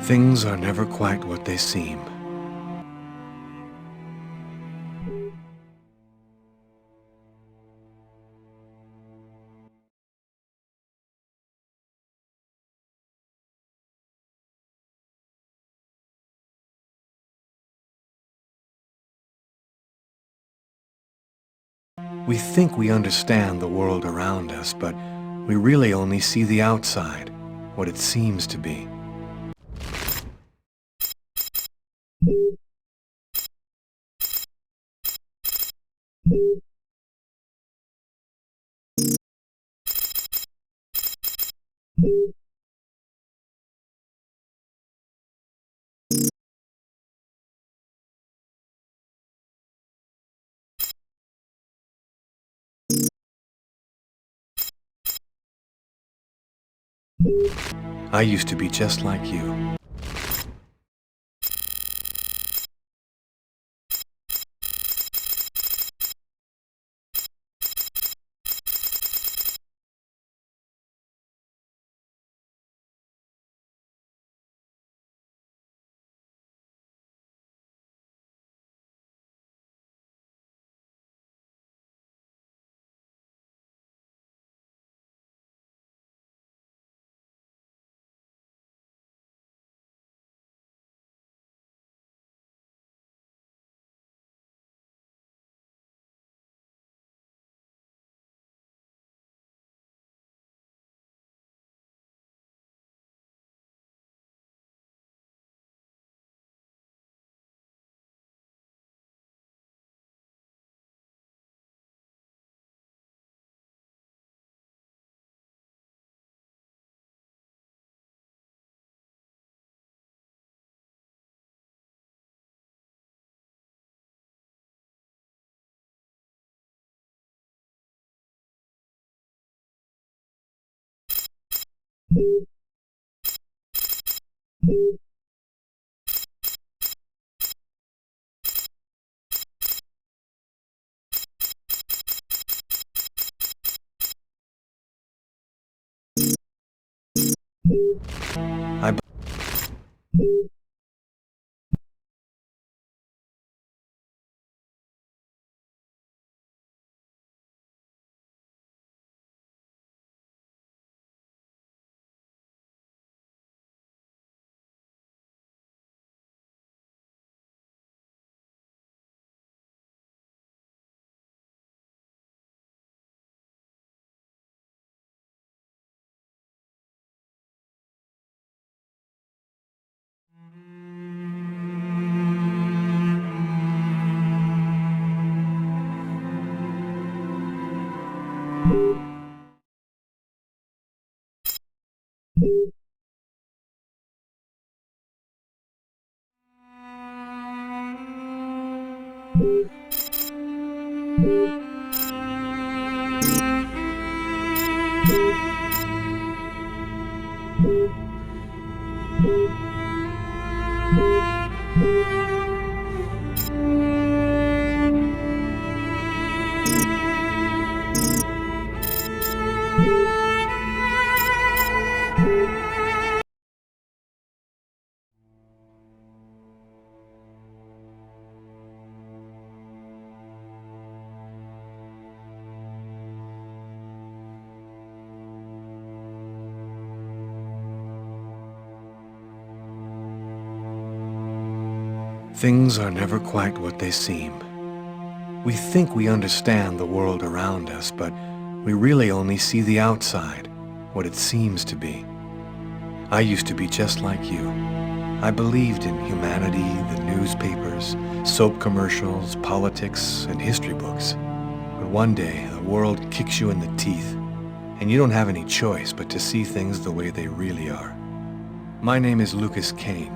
Things are never quite what they seem. We think we understand the world around us, but we really only see the outside, what it seems to be. I used to be just like you. I Things are never quite what they seem. We think we understand the world around us, but we really only see the outside, what it seems to be. I used to be just like you. I believed in humanity, the newspapers, soap commercials, politics, and history books. But one day, the world kicks you in the teeth, and you don't have any choice but to see things the way they really are. My name is Lucas Kane.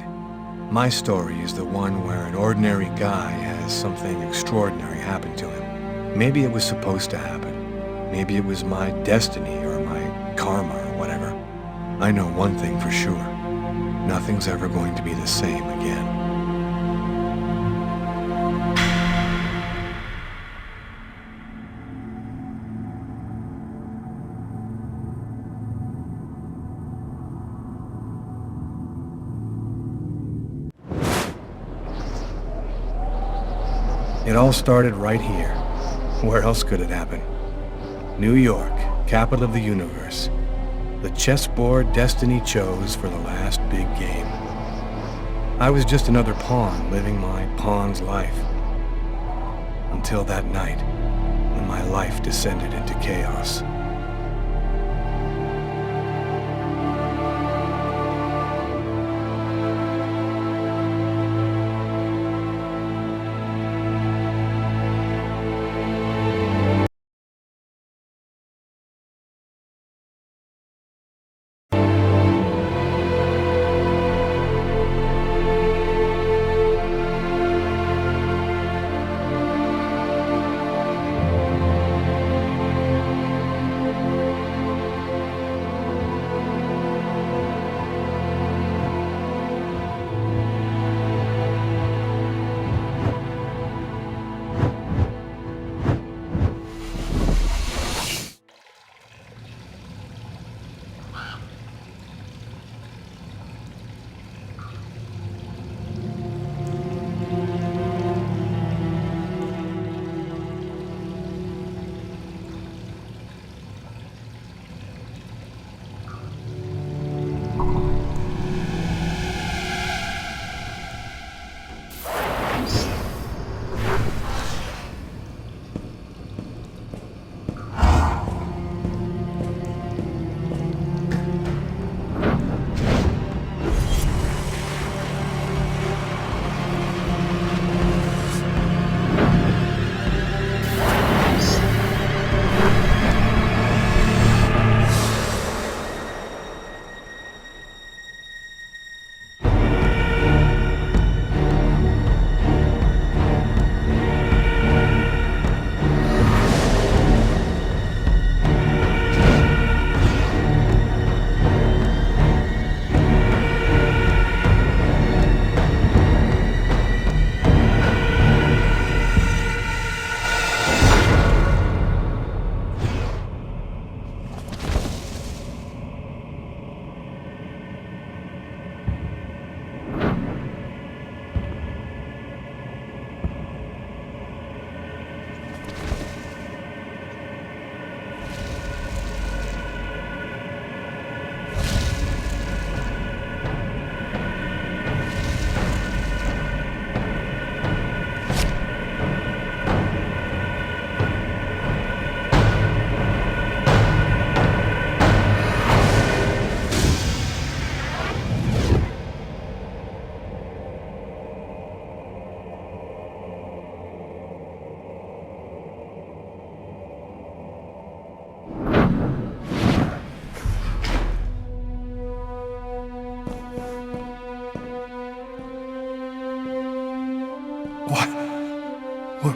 My story is the one where an ordinary guy has something extraordinary happen to him. Maybe it was supposed to happen. Maybe it was my destiny or my karma or whatever. I know one thing for sure. Nothing's ever going to be the same again. It all started right here. Where else could it happen? New York, capital of the universe. The chessboard destiny chose for the last big game. I was just another pawn living my pawn's life. Until that night, when my life descended into chaos.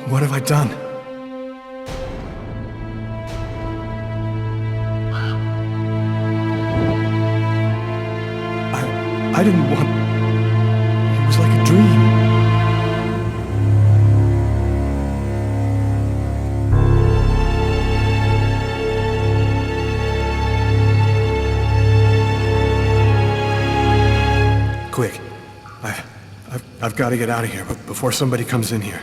What have I done? I didn't want... It was like a dream. Quick. I've got to get out of here before somebody comes in here.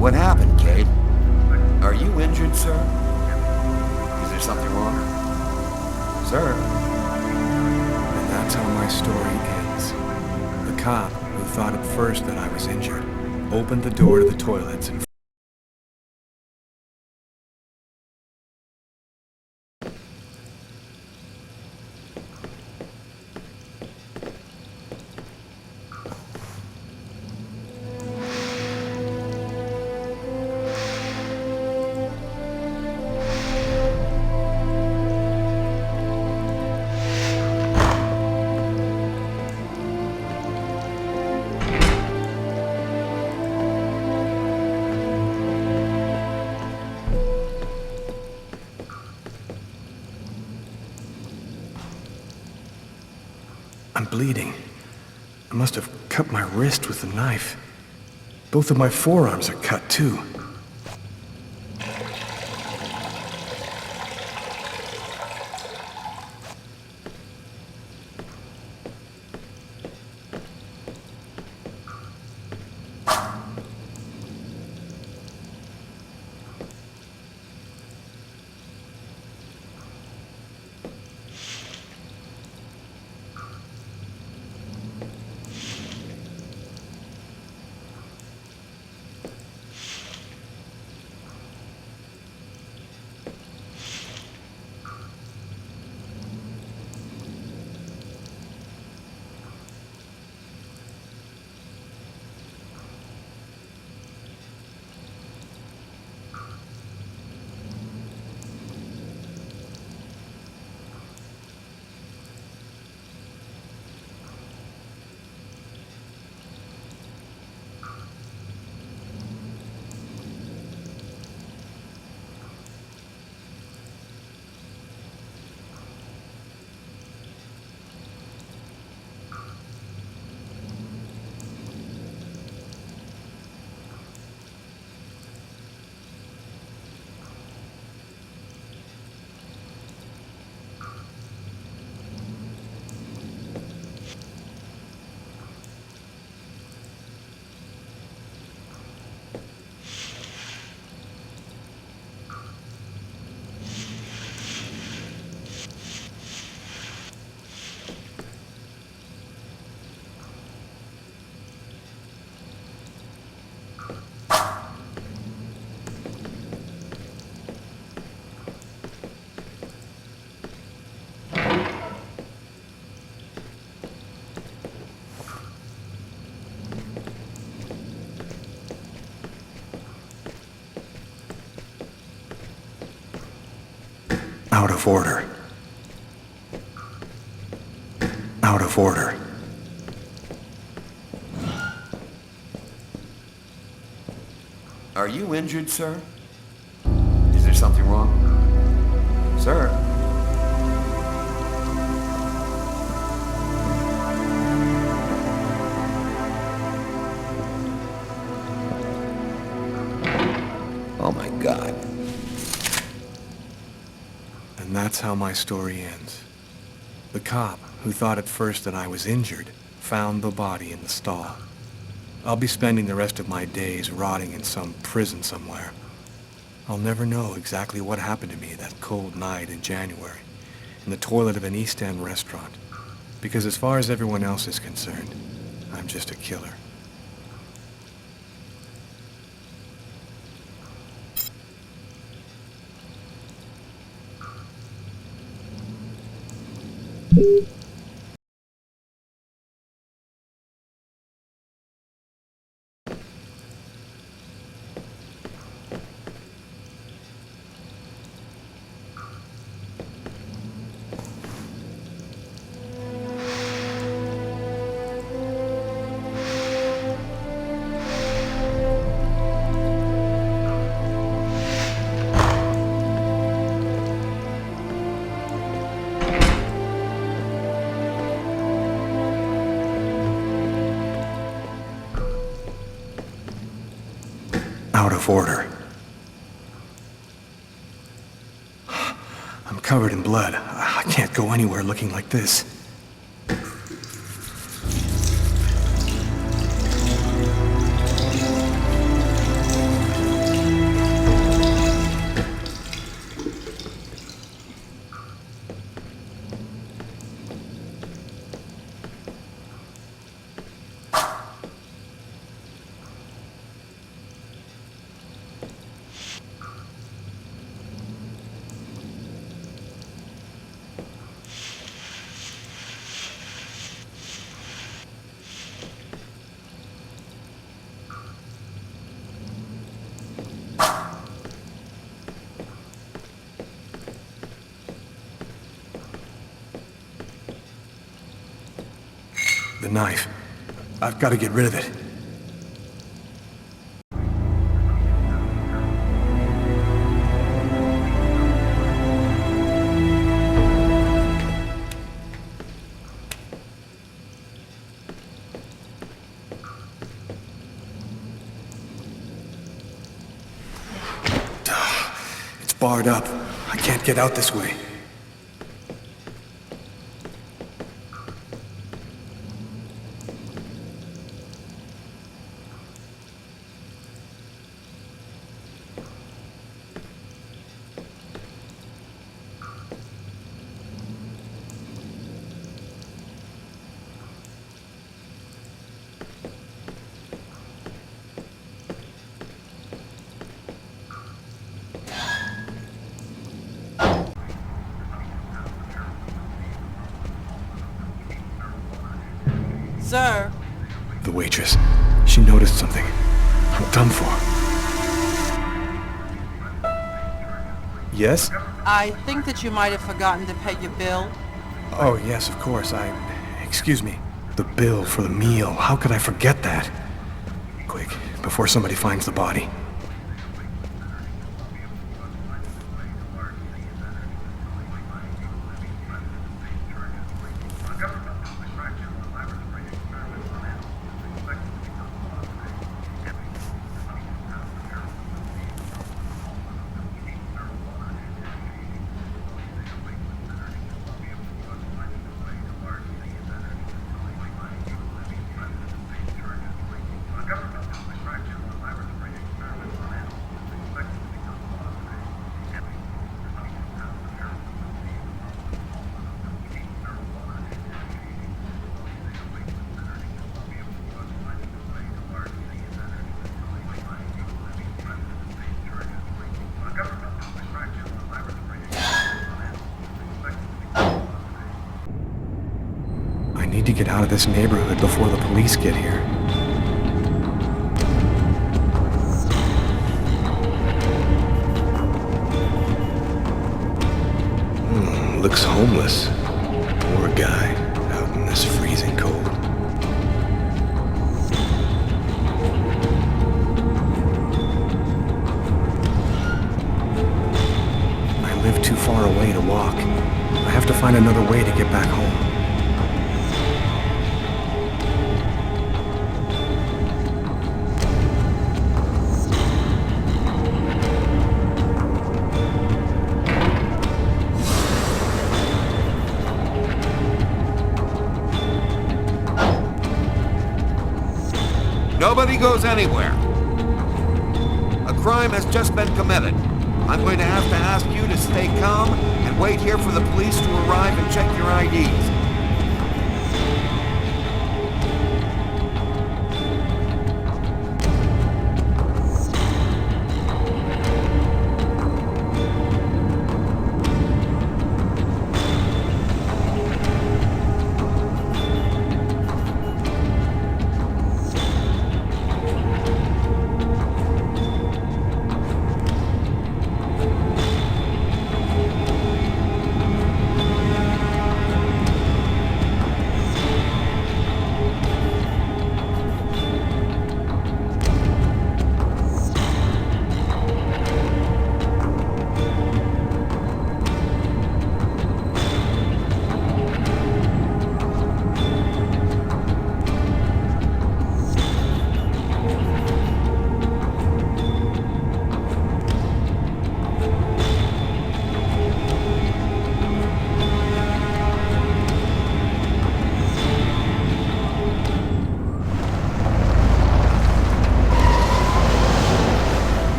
What happened, Kate? Are you injured, sir? Is there something wrong? Sir? And that's how my story ends. The cop, who thought at first that I was injured, opened the door to the toilets and I'm bleeding. I must have cut my wrist with the knife. Both of my forearms are cut, too. Out of order. Out of order. Are you injured, sir? Is there something wrong? Sir? Oh my God. And that's how my story ends. The cop, who thought at first that I was injured, found the body in the stall. I'll be spending the rest of my days rotting in some prison somewhere. I'll never know exactly what happened to me that cold night in January, in the toilet of an East End restaurant, because as far as everyone else is concerned, I'm just a killer. Out of order. I'm covered in blood. I can't go anywhere looking like this. knife. I've got to get rid of it. It's barred up. I can't get out this way. Sir? The waitress. She noticed something. I'm done for. Yes? I think that you might have forgotten to pay your bill. Oh, yes, of course. Excuse me. The bill for the meal. How could I forget that? Quick, before somebody finds the body. I need to get out of this neighborhood before the police get here. Looks homeless. Poor guy, out in this freezing cold. I live too far away to walk. I have to find another way to get back home. Nobody goes anywhere. A crime has just been committed. I'm going to have to ask you to stay calm and wait here for the police to arrive and check your IDs.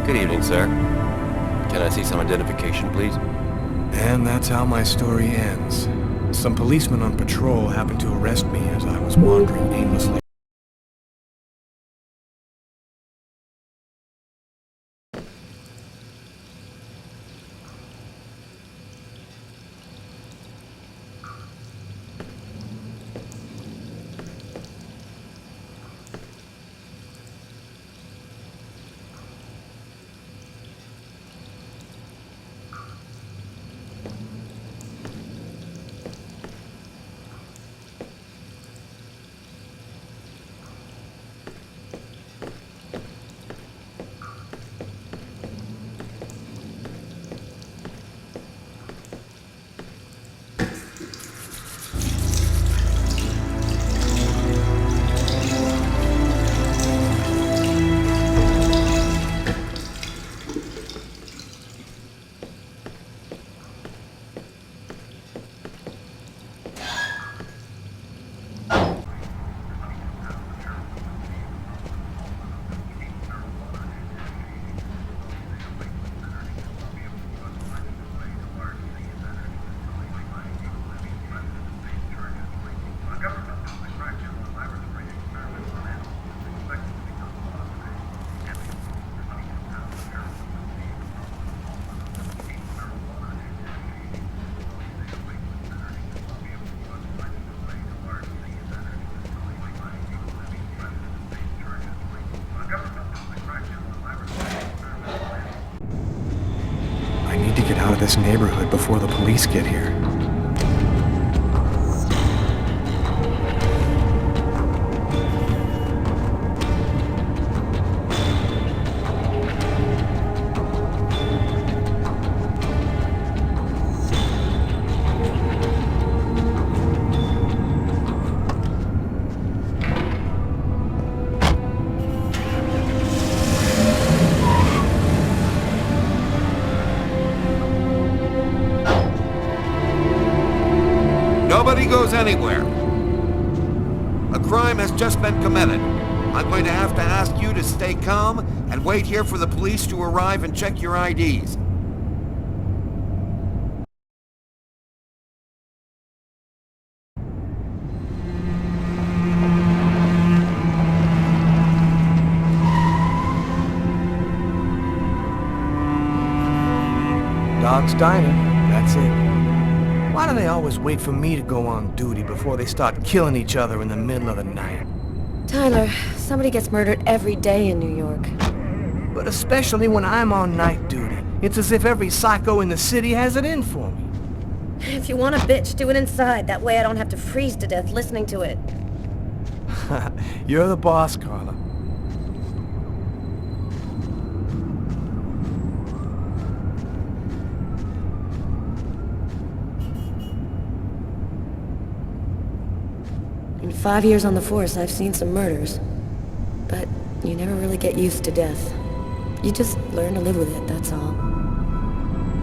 Good evening, sir. Can I see some identification, please? And that's how my story ends. Some policemen on patrol happened to arrest me as I was wandering aimlessly. this neighborhood before the police get here. Nobody goes anywhere. A crime has just been committed. I'm going to have to ask you to stay calm and wait here for the police to arrive and check your IDs. Dog's Diner, that's it. Why do they always wait for me to go on duty before they start killing each other in the middle of the night? Tyler, somebody gets murdered every day in New York. But especially when I'm on night duty. It's as if every psycho in the city has it in for me. If you want a bitch, do it inside. That way I don't have to freeze to death listening to it. You're the boss, Carla. In 5 years on the force, I've seen some murders. But you never really get used to death. You just learn to live with it, that's all.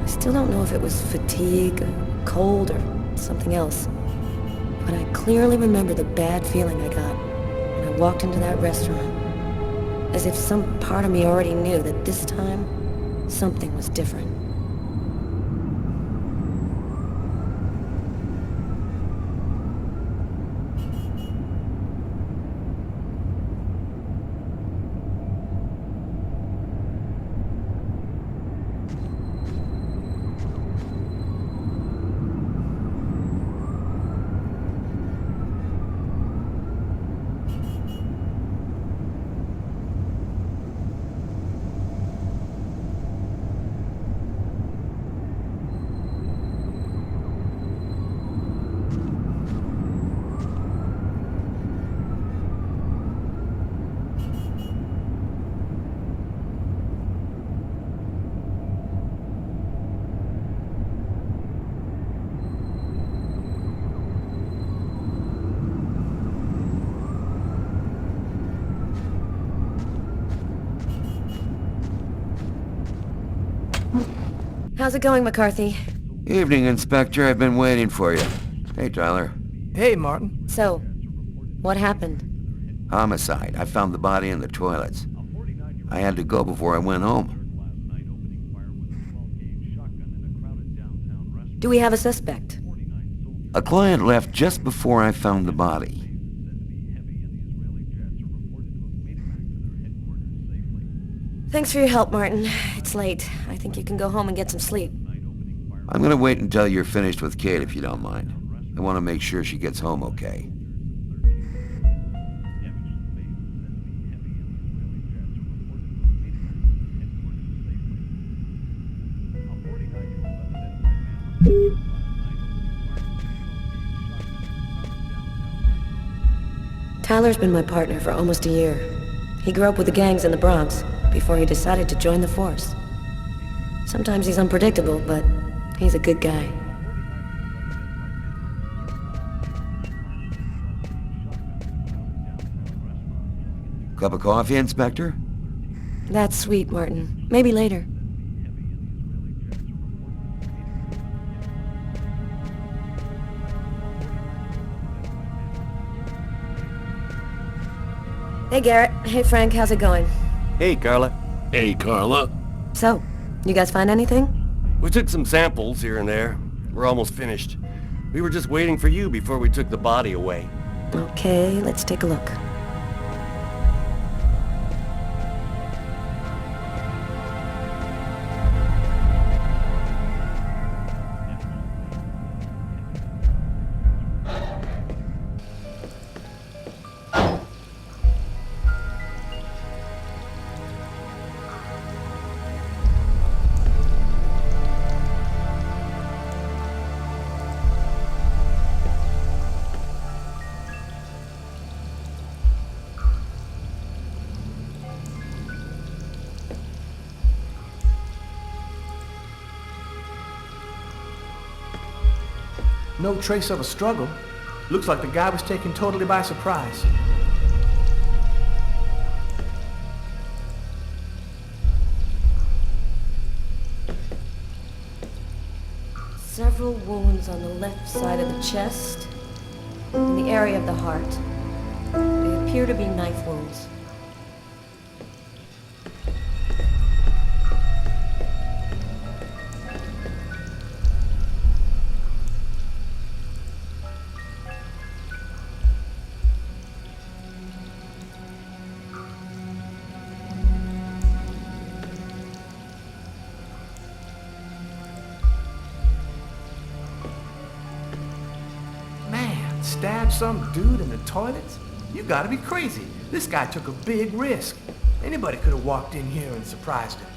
I still don't know if it was fatigue, or cold, or something else. But I clearly remember the bad feeling I got when I walked into that restaurant. As if some part of me already knew that this time, something was different. How's it going, McCarthy? Evening, Inspector. I've been waiting for you. Hey, Tyler. Hey, Martin. So, what happened? Homicide. I found the body in the toilets. I had to go before I went home. Do we have a suspect? A client left just before I found the body. Thanks for your help, Martin. It's late. I think you can go home and get some sleep. I'm gonna wait until you're finished with Kate, if you don't mind. I want to make sure she gets home okay. Tyler's been my partner for almost a year. He grew up with the gangs in the Bronx before he decided to join the force. Sometimes he's unpredictable, but he's a good guy. Cup of coffee, Inspector? That's sweet, Martin. Maybe later. Hey, Garrett. Hey, Frank. How's it going? Hey, Carla. Hey, Carla. So, you guys find anything? We took some samples here and there. We're almost finished. We were just waiting for you before we took the body away. Okay, let's take a look. No trace of a struggle. Looks like the guy was taken totally by surprise. Several wounds on the left side of the chest, in the area of the heart. They appear to be knife wounds. Stab some dude in the toilets? You gotta be crazy. This guy took a big risk. Anybody could have walked in here and surprised him.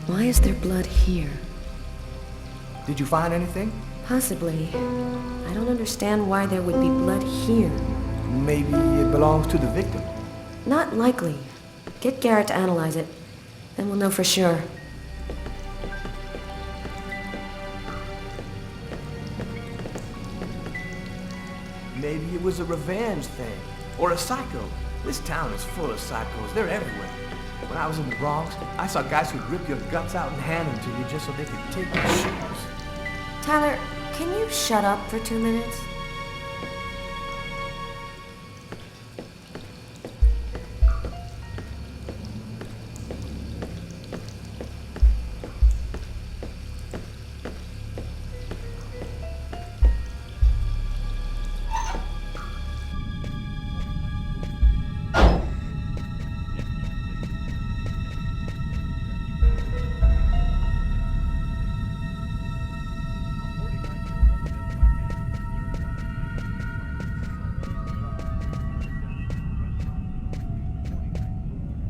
Why is there blood here? Did you find anything? Possibly. I don't understand why there would be blood here. Maybe it belongs to the victim. Not likely. Get Garrett to analyze it. Then we'll know for sure. Maybe it was a revenge thing. Or a psycho. This town is full of psychos. They're everywhere. When I was in the Bronx, I saw guys who'd rip your guts out and hand them to you just so they could take your shoes. Tyler, can you shut up for 2 minutes?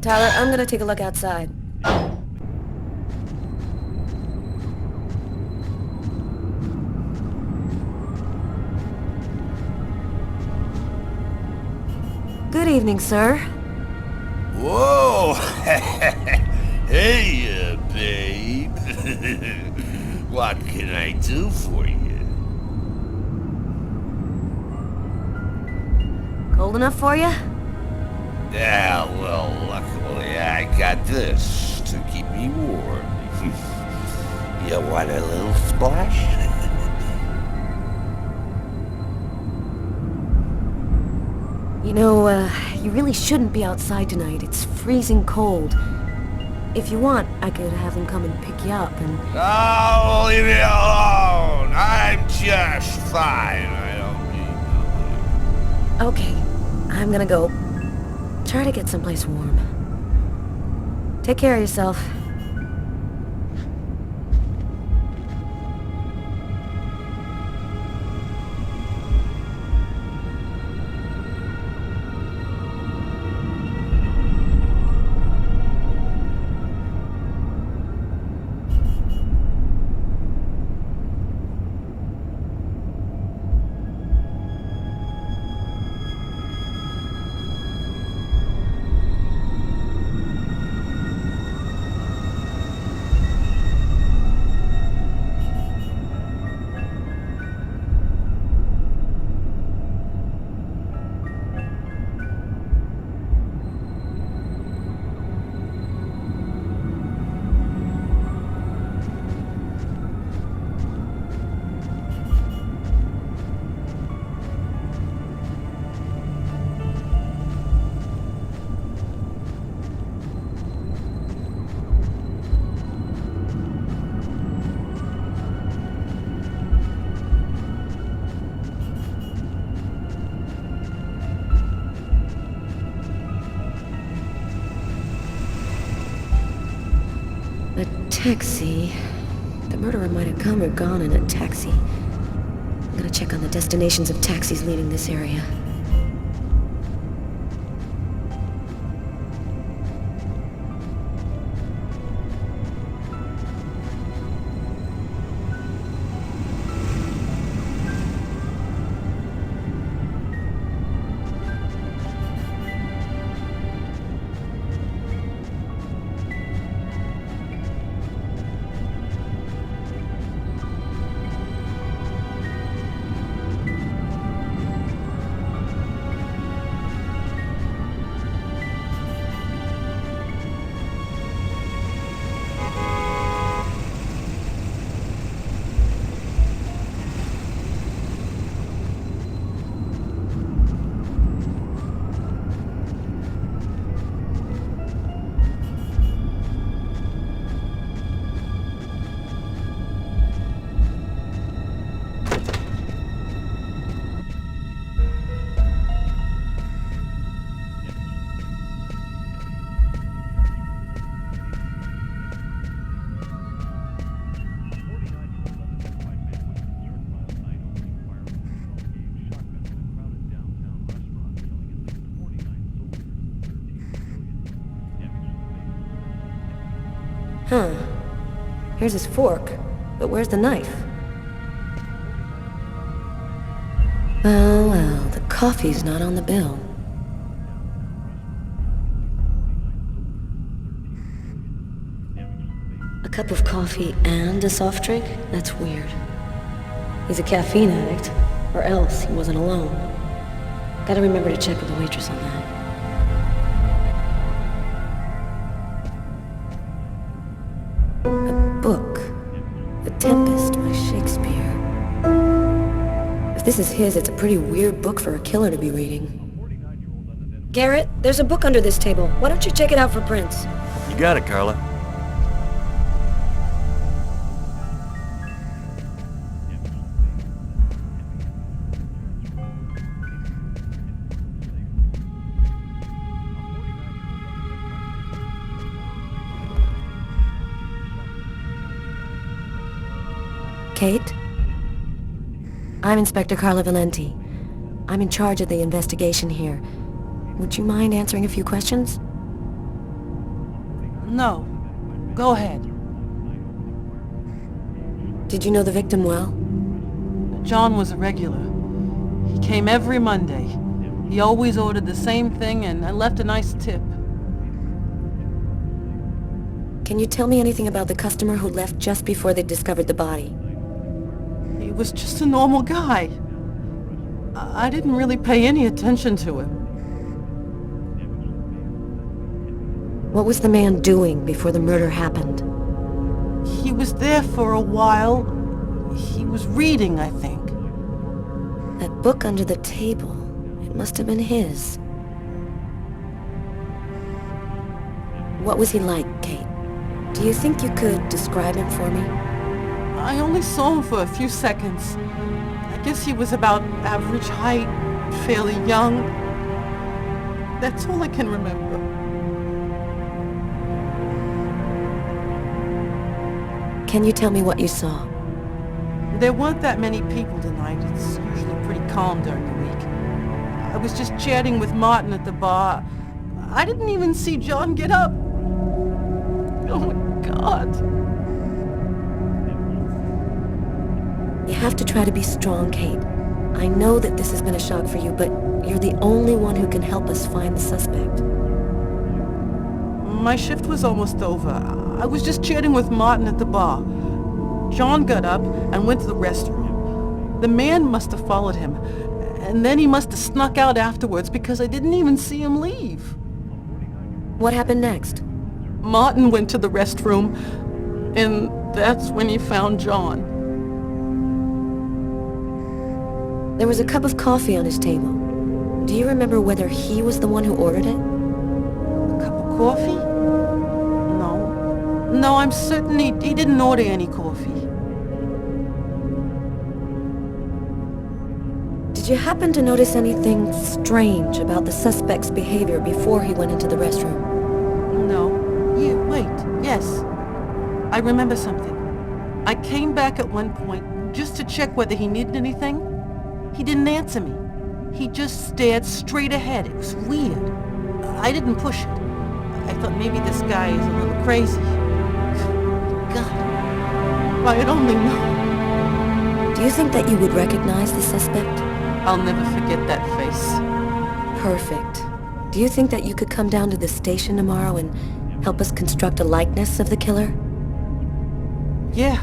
Tyler, I'm gonna take a look outside. Good evening, sir. Whoa! Hey, babe. What can I do for you? Cold enough for you? Yeah, well, luckily I got this to keep me warm. You want a little splash? You know, you really shouldn't be outside tonight. It's freezing cold. If you want, I could have them come and pick you up and... Oh, leave me alone! I'm just fine. I don't need nothing. Okay, I'm gonna go. Try to get someplace warm. Take care of yourself. A taxi. The murderer might have come or gone in a taxi. I'm gonna check on the destinations of taxis leaving this area. Huh. Here's his fork, but where's the knife? Well, the coffee's not on the bill. A cup of coffee and a soft drink? That's weird. He's a caffeine addict, or else he wasn't alone. Gotta remember to check with the waitress on that. A book. The Tempest by Shakespeare. If this is his, it's a pretty weird book for a killer to be reading. Garrett, there's a book under this table. Why don't you check it out for prints? You got it, Carla. Kate? I'm Inspector Carla Valenti. I'm in charge of the investigation here. Would you mind answering a few questions? No. Go ahead. Did you know the victim well? John was a regular. He came every Monday. He always ordered the same thing and left a nice tip. Can you tell me anything about the customer who left just before they discovered the body? He was just a normal guy. I didn't really pay any attention to him. What was the man doing before the murder happened? He was there for a while. He was reading, I think. That book under the table, it must have been his. What was he like, Kate? Do you think you could describe him for me? I only saw him for a few seconds. I guess he was about average height, fairly young. That's all I can remember. Can you tell me what you saw? There weren't that many people tonight. It's usually pretty calm during the week. I was just chatting with Martin at the bar. I didn't even see John get up. Oh my God. You have to try to be strong, Kate. I know that this has been a shock for you, but you're the only one who can help us find the suspect. My shift was almost over. I was just chatting with Martin at the bar. John got up and went to the restroom. The man must have followed him, and then he must have snuck out afterwards because I didn't even see him leave. What happened next? Martin went to the restroom, and that's when he found John. There was a cup of coffee on his table. Do you remember whether he was the one who ordered it? A cup of coffee? No, I'm certain he didn't order any coffee. Did you happen to notice anything strange about the suspect's behavior before he went into the restroom? No. Wait, yes. I remember something. I came back at one point just to check whether he needed anything. He didn't answer me. He just stared straight ahead. It was weird. I didn't push it. I thought maybe this guy is a little crazy. God, if I had only known. Do you think that you would recognize the suspect? I'll never forget that face. Perfect. Do you think that you could come down to the station tomorrow and help us construct a likeness of the killer? Yeah.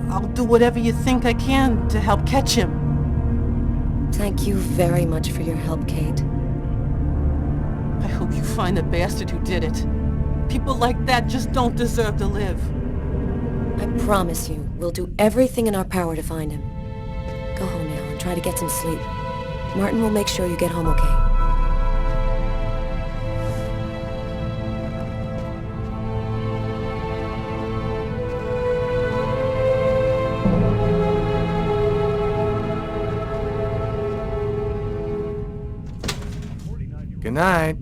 I'll do whatever you think I can to help catch him. Thank you very much for your help, Kate. I hope you find the bastard who did it. People like that just don't deserve to live. I promise you, we'll do everything in our power to find him. Go home now and try to get some sleep. Martin will make sure you get home okay. Good night.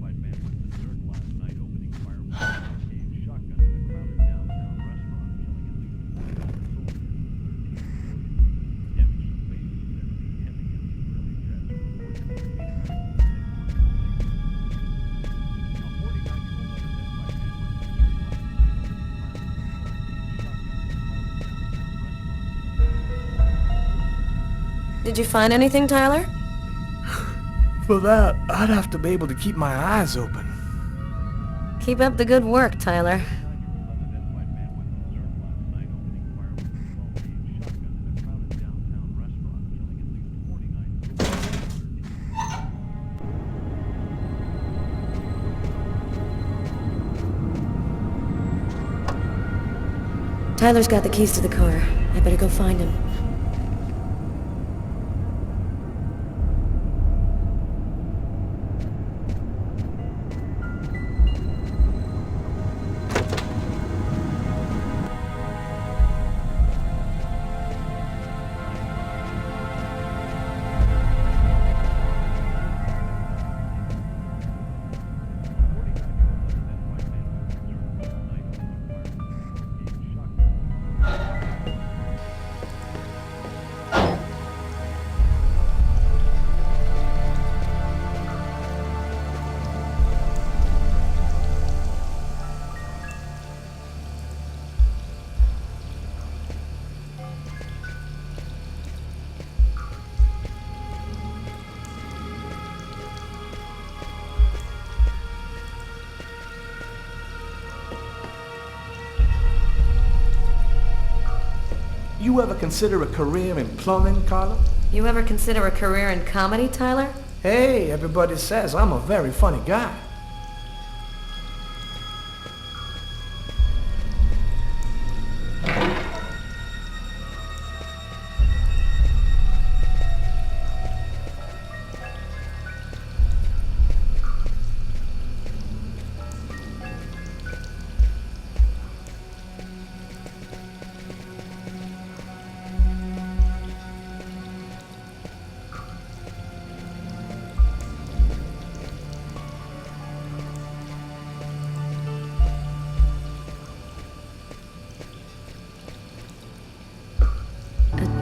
Did you find anything, Tyler? For that, I'd have to be able to keep my eyes open. Keep up the good work, Tyler. Tyler's got the keys to the car. I better go find him. You ever consider a career in plumbing, Carla? You ever consider a career in comedy, Tyler? Hey, everybody says I'm a very funny guy.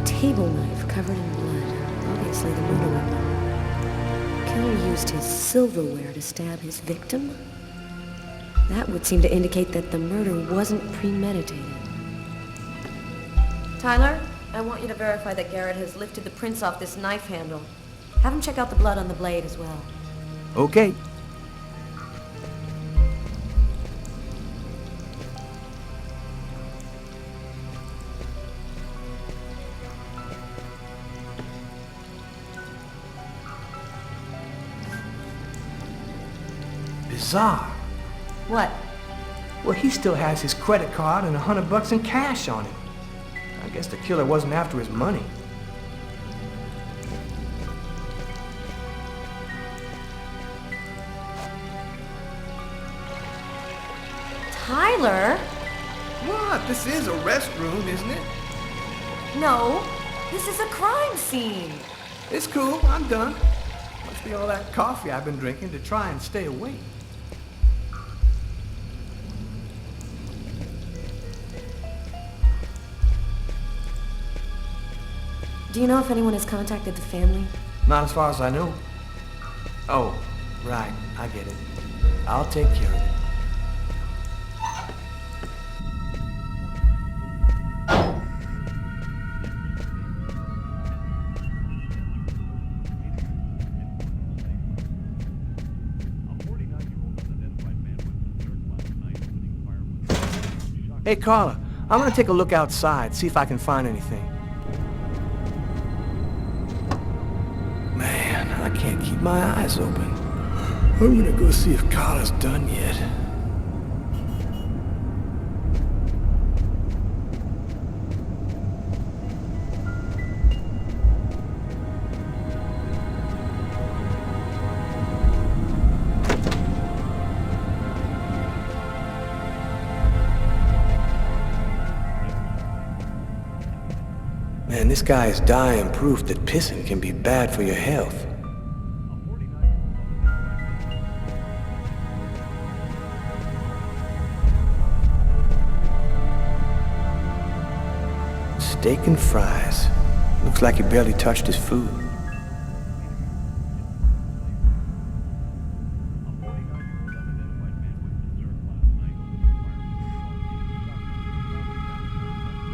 Table knife covered in blood. Obviously the murder weapon. Killer used his silverware to stab his victim? That would seem to indicate that the murder wasn't premeditated. Tyler, I want you to verify that Garrett has lifted the prints off this knife handle. Have him check out the blood on the blade as well. Okay. Bizarre. What? Well, he still has his credit card and $100 in cash on him. I guess the killer wasn't after his money. Tyler? What? This is a restroom, isn't it? No, this is a crime scene. It's cool. I'm done. Must be all that coffee I've been drinking to try and stay awake. Do you know if anyone has contacted the family? Not as far as I know. Oh, right. I get it. I'll take care of it. Hey, Carla, I'm gonna take a look outside, see if I can find anything. Man, I can't keep my eyes open. I'm gonna go see if Carla's done yet. Man, this guy is dying proof that pissing can be bad for your health. Steak and fries. Looks like he barely touched his food.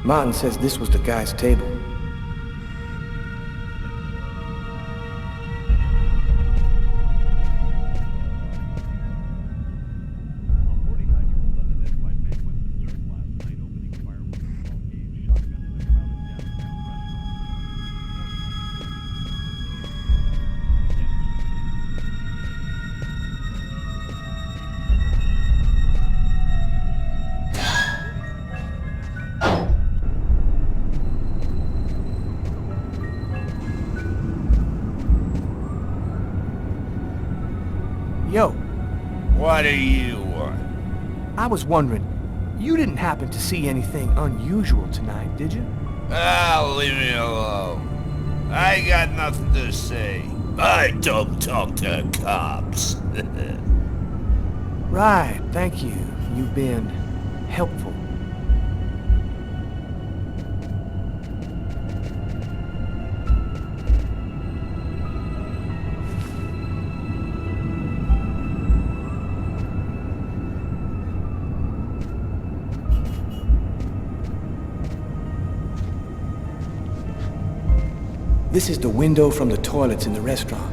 Martin says this was the guy's table. Yo, What do you want? I was wondering, you didn't happen to see anything unusual tonight, did you? Ah, leave me alone. I ain't got nothing to say. I don't talk to cops. Right, thank you. You've been helpful. This is the window from the toilets in the restaurant.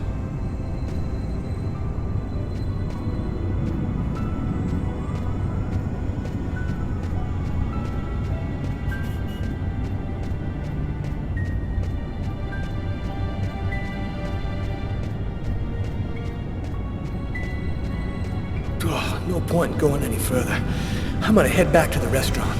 Oh, no point in going any further. I'm gonna head back to the restaurant.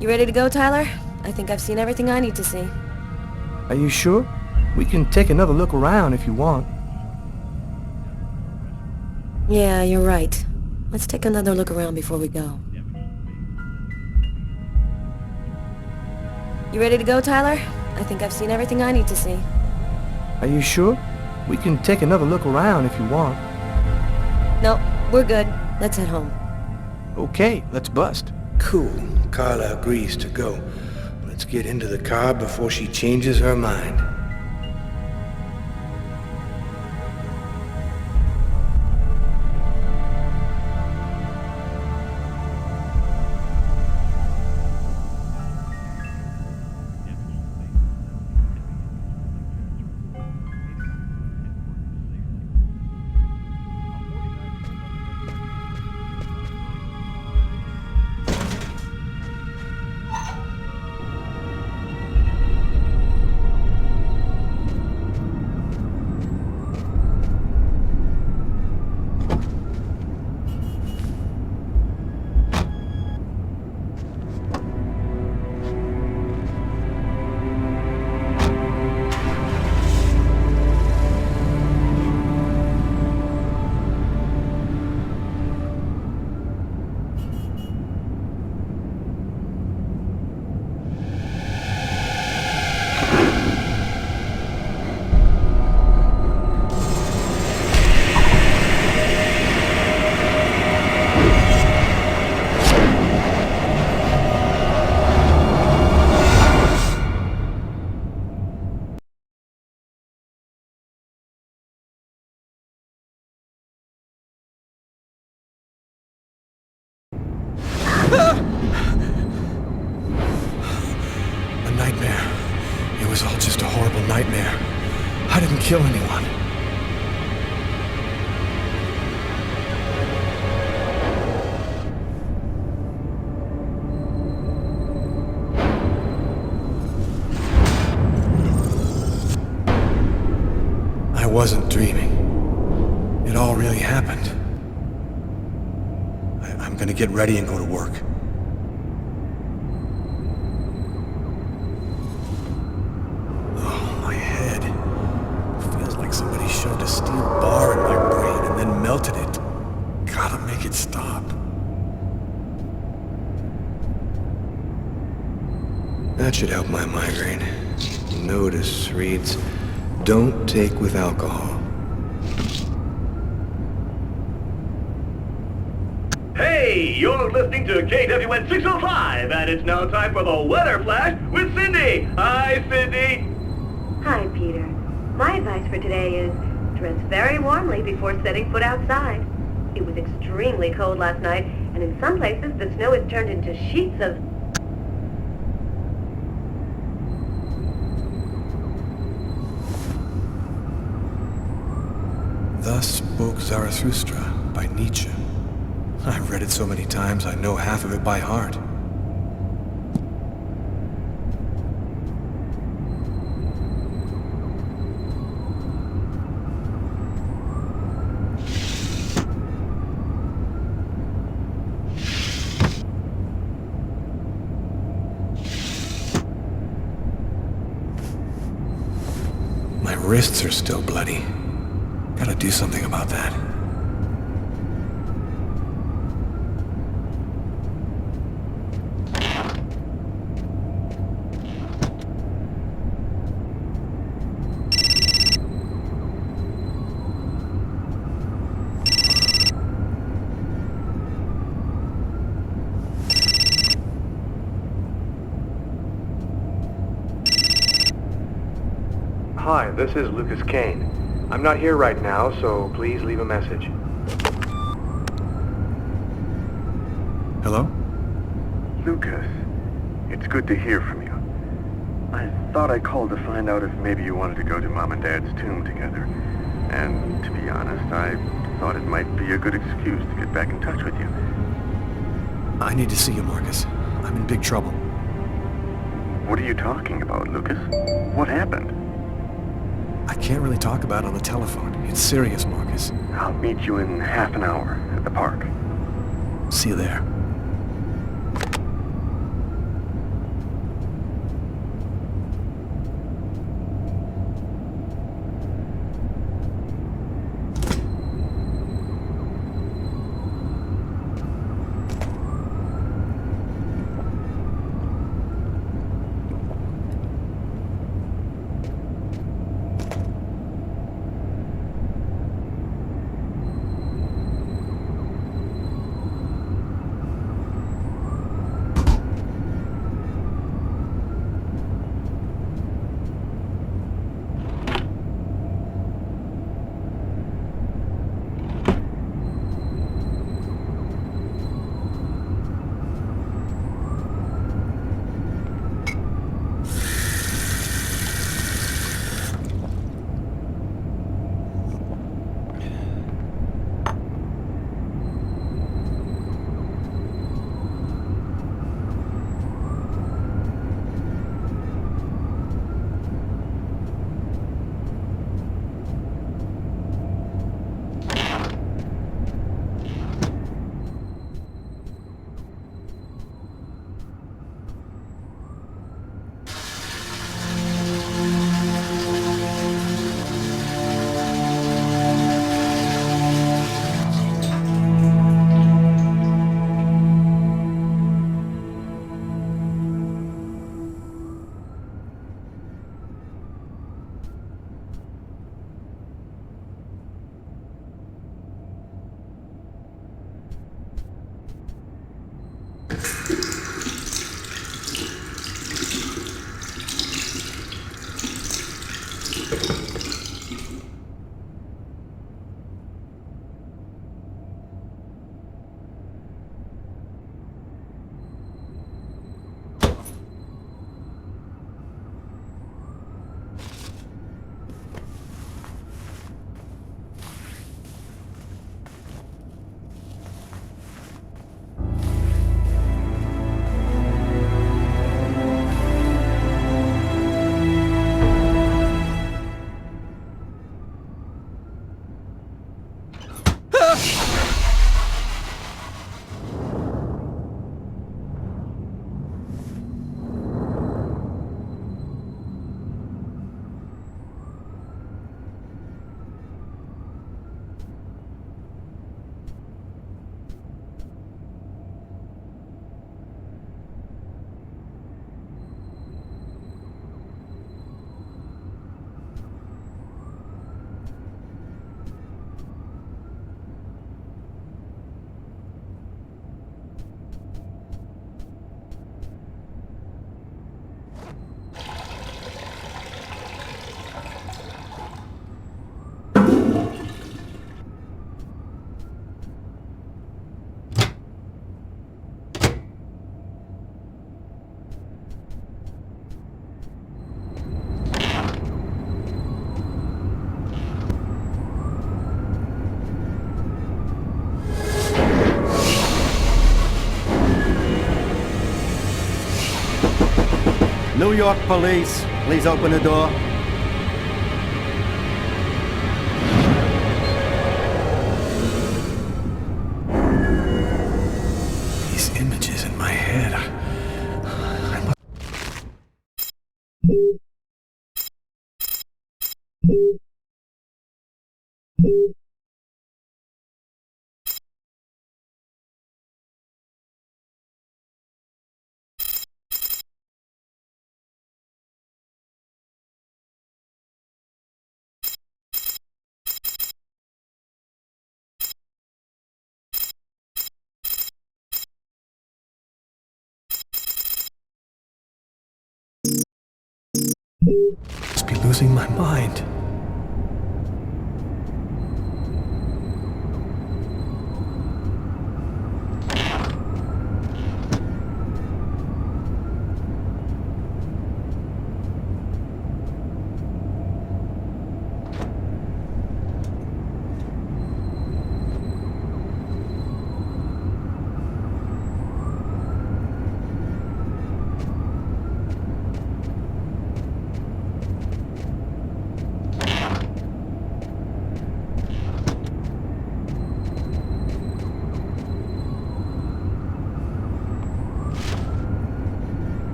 You ready to go, Tyler? I think I've seen everything I need to see. Are you sure? We can take another look around if you want. Yeah, you're right. Let's take another look around before we go. You ready to go, Tyler? I think I've seen everything I need to see. Are you sure? We can take another look around if you want. No, we're good. Let's head home. Okay, let's bust. Cool. Carla agrees to go. Let's get into the car before she changes her mind. A nightmare. It was all just a horrible nightmare. I didn't kill anyone. I wasn't dreaming. It all really happened. I'm gonna get ready and go to work. Oh, my head. Feels like somebody shoved a steel bar in my brain and then melted it. Gotta make it stop. That should help my migraine. Notice reads, "Don't take with alcohol." Hey, you're listening to KWN 605, and it's now time for the Weather Flash with Cindy. Hi, Cindy. Hi, Peter. My advice for today is dress very warmly before setting foot outside. It was extremely cold last night, and in some places the snow has turned into sheets of... Thus spoke Zarathustra by Nietzsche. I've read it so many times I know half of it by heart. My wrists are still bloody. Gotta do something about that. Hi, this is Lucas Kane. I'm not here right now, so please leave a message. Hello? Lucas, it's good to hear from you. I thought I called to find out if maybe you wanted to go to Mom and Dad's tomb together. And to be honest, I thought it might be a good excuse to get back in touch with you. I need to see you, Marcus. I'm in big trouble. What are you talking about, Lucas? What happened? I can't really talk about it on the telephone. It's serious, Marcus. I'll meet you in half an hour at the park. See you there. New York police, please open the door. These images in my head. Must be losing my mind.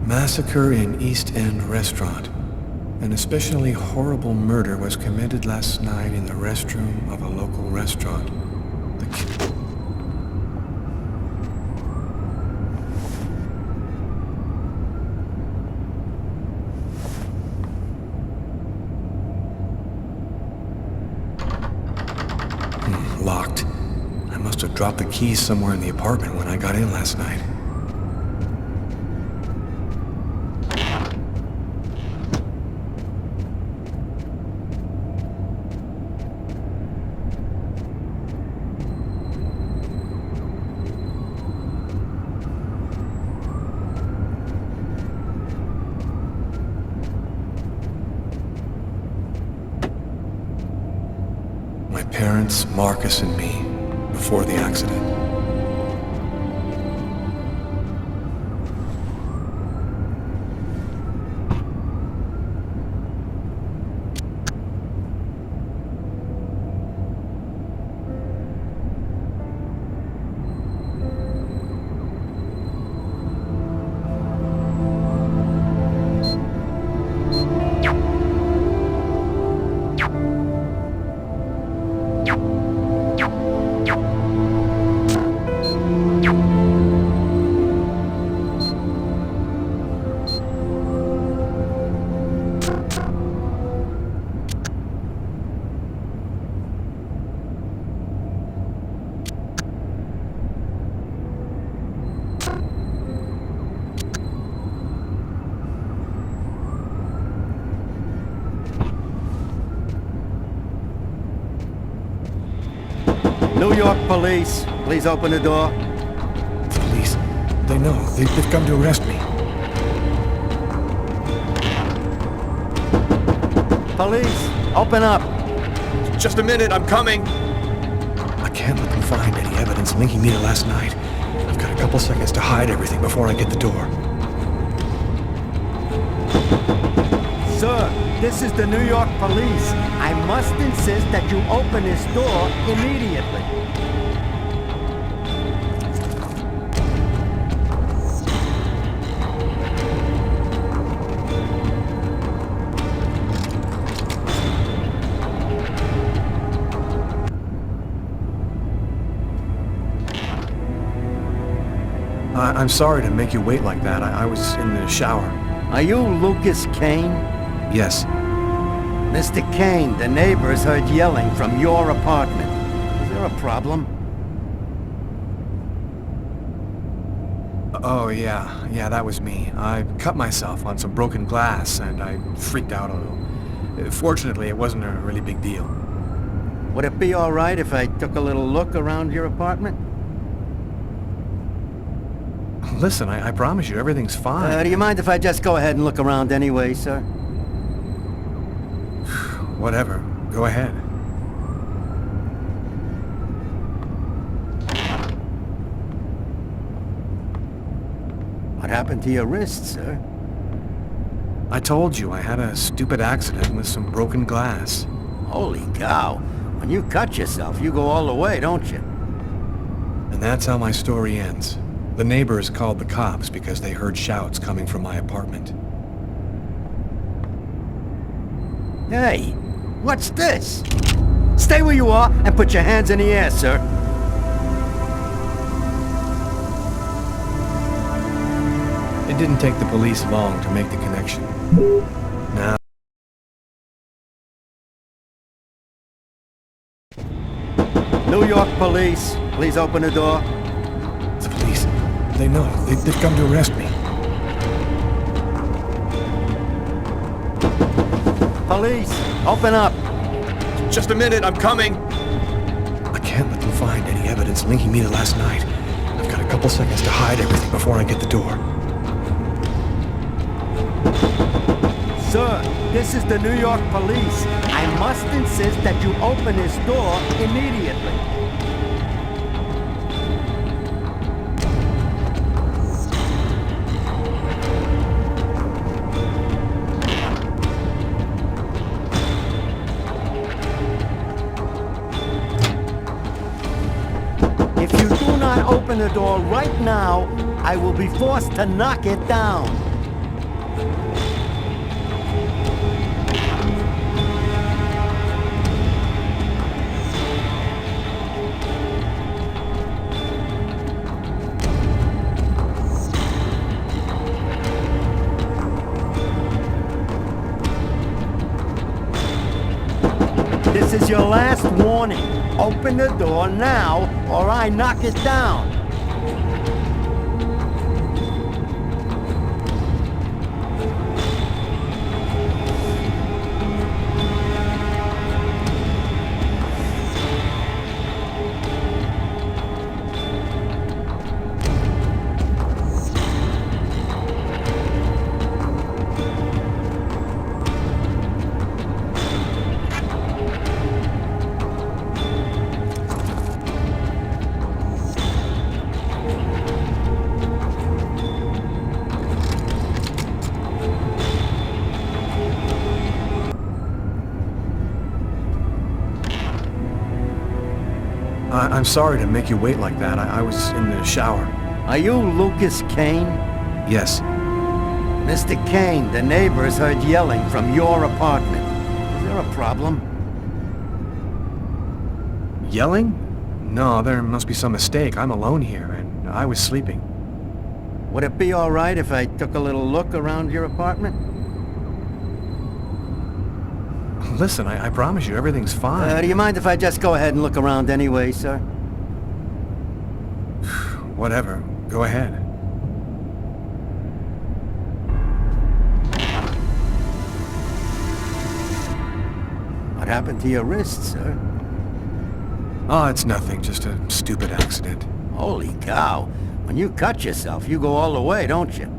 Massacre in East End restaurant. An especially horrible murder was committed last night in the restroom of a local restaurant. Locked. I must have dropped the keys somewhere in the apartment when I got in last night. My parents, Marcus, and me, before the accident. New York police, please open the door. Police, they know. They've come to arrest me. Police, open up. Just a minute, I'm coming. I can't let them find any evidence linking me to last night. I've got a couple seconds to hide everything before I get the door. Sir, this is the New York police. I must insist that you open this door immediately. I'm sorry to make you wait like that. I was in the shower. Are you Lucas Kane? Yes. Mr. Kane, the neighbors heard yelling from your apartment. Is there a problem? Oh, yeah, that was me. I cut myself on some broken glass, and I freaked out a little. Fortunately, it wasn't a really big deal. Would it be all right if I took a little look around your apartment? Listen, I promise you, everything's fine. Do you mind if I just go ahead and look around anyway, sir? Whatever. Go ahead. happened to your wrist, sir? I told you I had a stupid accident with some broken glass. Holy cow. When you cut yourself, you go all the way, don't you? And that's how my story ends. The neighbors called the cops because they heard shouts coming from my apartment. Hey, what's this? Stay where you are and put your hands in the air, sir. It didn't take the police long to make the connection. Now... New York police, please open the door. The police. They know. They've come to arrest me. Police, open up. Just a minute, I'm coming. I can't let them find any evidence linking me to last night. I've got a couple seconds to hide everything before I get the door. Sir, this is the New York police. I must insist that you open this door immediately. If you do not open the door right now, I will be forced to knock it down. This is your last warning. Open the door now, or I knock it down. I'm sorry to make you wait like that. I was in the shower. Are you Lucas Kane? Yes. Mr. Kane, the neighbors heard yelling from your apartment. Is there a problem? Yelling? No, there must be some mistake. I'm alone here, and I was sleeping. Would it be all right if I took a little look around your apartment? Listen, I promise you, everyth's fine. Do you mind if I just go ahead and look around anyway, sir? Whatever. Go ahead. What happened to your wrist, sir? Oh, it's nothing. Just a stupid accident. Holy cow. When you cut yourself, you go all the way, don't you?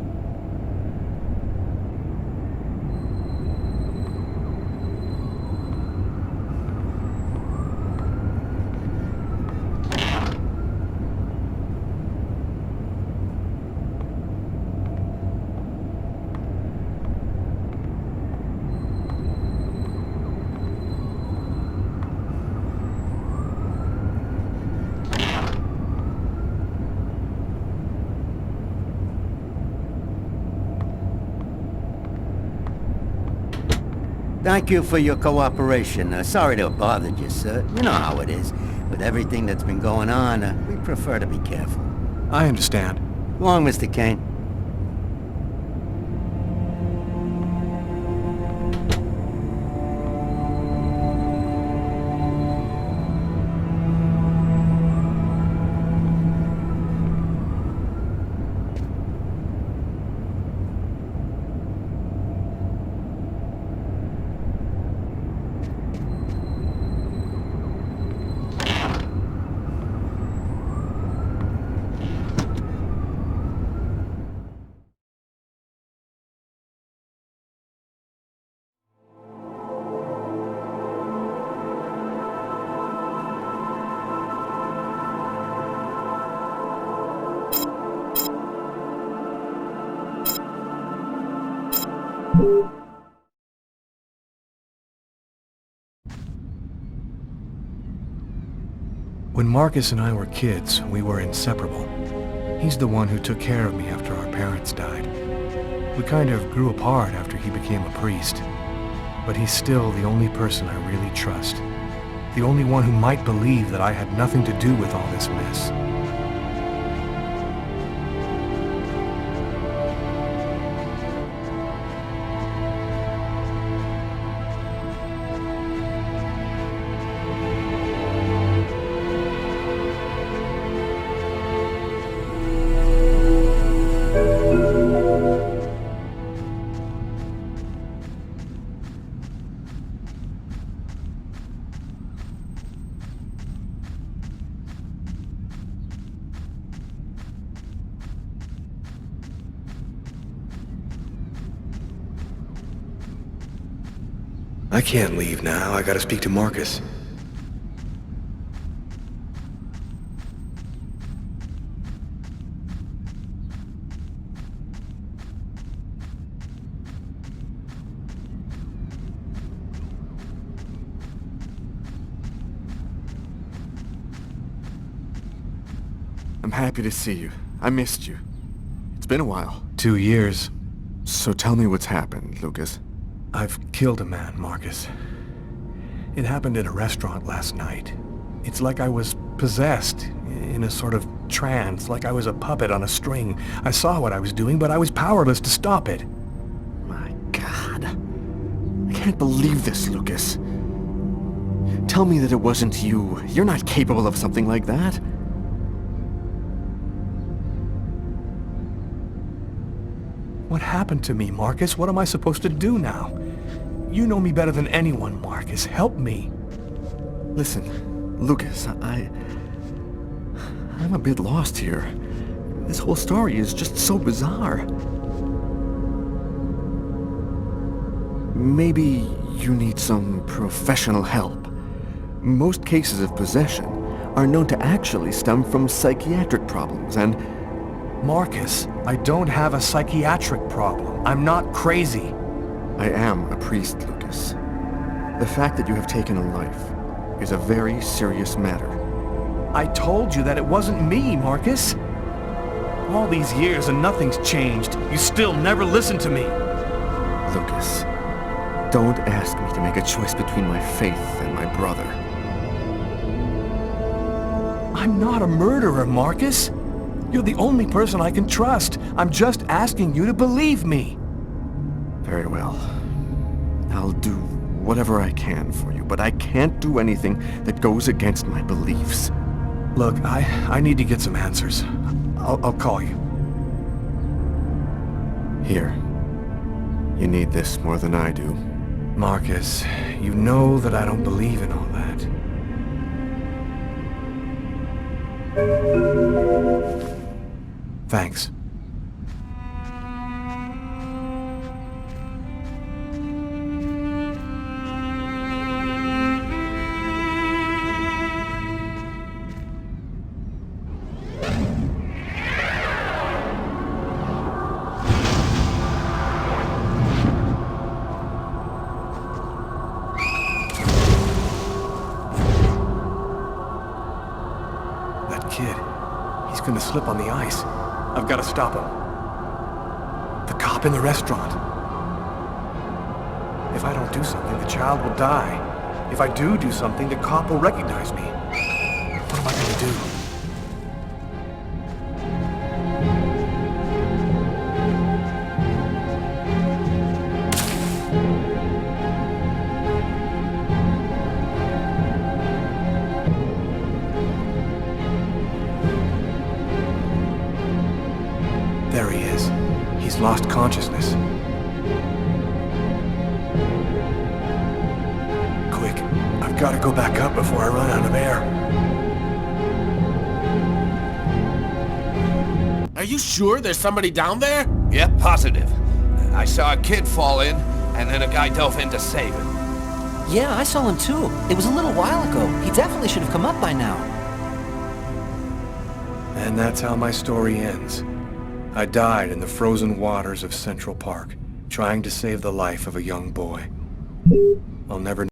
Thank you for your cooperation. Sorry to have bothered you, sir. You know how it is. With everything that's been going on, we prefer to be careful. I understand. Go on, Mr. Kane. When Marcus and I were kids, we were inseparable. He's the one who took care of me after our parents died. We kind of grew apart after he became a priest. But he's still the only person I really trust. The only one who might believe that I had nothing to do with all this mess. I can't leave now. I gotta speak to Marcus. I'm happy to see you. I missed you. It's been a while. 2 years. So tell me what's happened, Lucas. I've killed a man, Marcus. It happened in a restaurant last night. It's like I was possessed, in a sort of trance, like I was a puppet on a string. I saw what I was doing, but I was powerless to stop it. My God. I can't believe this, Lucas. Tell me that it wasn't you. You're not capable of something like that. What happened to me, Marcus? What am I supposed to do now? You know me better than anyone, Marcus. Help me. Listen, Lucas, I'm a bit lost here. This whole story is just so bizarre. Maybe you need some professional help. Most cases of possession are known to actually stem from psychiatric problems, and... Marcus, I don't have a psychiatric problem. I'm not crazy. I am a priest, Lucas. The fact that you have taken a life is a very serious matter. I told you that it wasn't me, Marcus. All these years and nothing's changed. You still never listen to me. Lucas, don't ask me to make a choice between my faith and my brother. I'm not a murderer, Marcus. You're the only person I can trust. I'm just asking you to believe me. Very well. I'll do whatever I can for you, but I can't do anything that goes against my beliefs. Look, I need to get some answers. I'll call you. Here. You need this more than I do. Marcus, you know that I don't believe in all that. Thanks. That kid, he's gonna slip on the ice. I've got to stop him. The cop in the restaurant. If I don't do something, the child will die. If I do something, the cop will recognize me. What am I going to do? There he is. He's lost consciousness. Quick, I've got to go back up before I run out of air. Are you sure there's somebody down there? Yep, positive. I saw a kid fall in, and then a guy dove in to save him. Yeah, I saw him too. It was a little while ago. He definitely should have come up by now. And that's how my story ends. I died in the frozen waters of Central Park, trying to save the life of a young boy. I'll never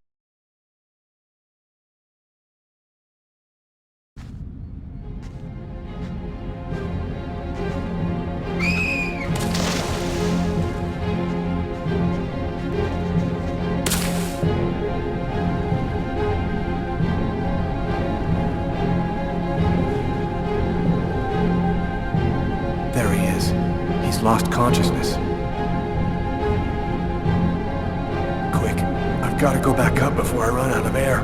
lost consciousness. Quick, I've got to go back up before I run out of air.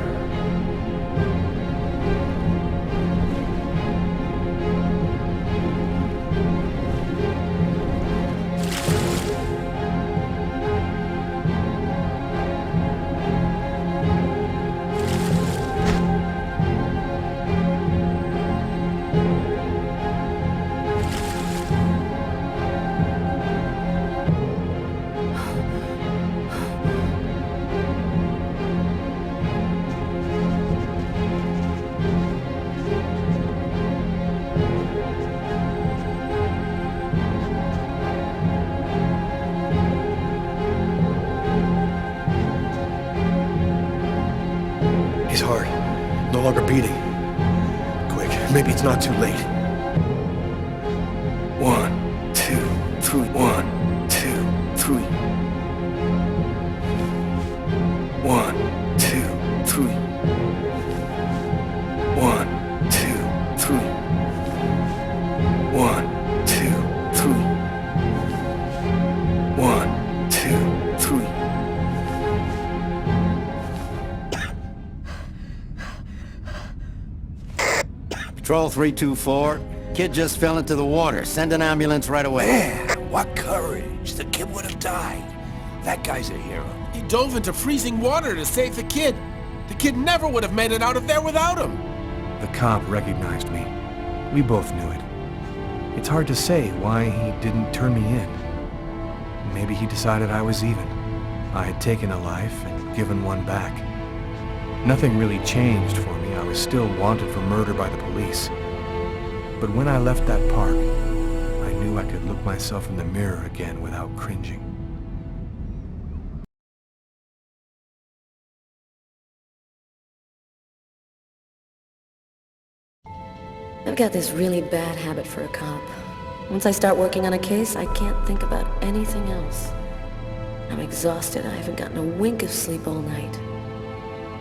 His heart, no longer beating. Quick, maybe it's not too late. 1, 2, 3. 1, 2, 3. 1, 2, 3. 1, 2, 3. 1, 2, 3. 1, 2, 3. Patrol 324. Kid just fell into the water. Send an ambulance right away. Man, what courage. The kid would have died. That guy's a hero. He dove into freezing water to save the kid. The kid never would have made it out of there without him. The cop recognized me. We both knew it. It's hard to say why he didn't turn me in. Maybe he decided I was even. I had taken a life and given one back. Nothing really changed for me. I was still wanted for murder by the police. But when I left that park, I knew I could look myself in the mirror again without cringing. I've got this really bad habit for a cop. Once I start working on a case, I can't think about anything else. I'm exhausted. I haven't gotten a wink of sleep all night.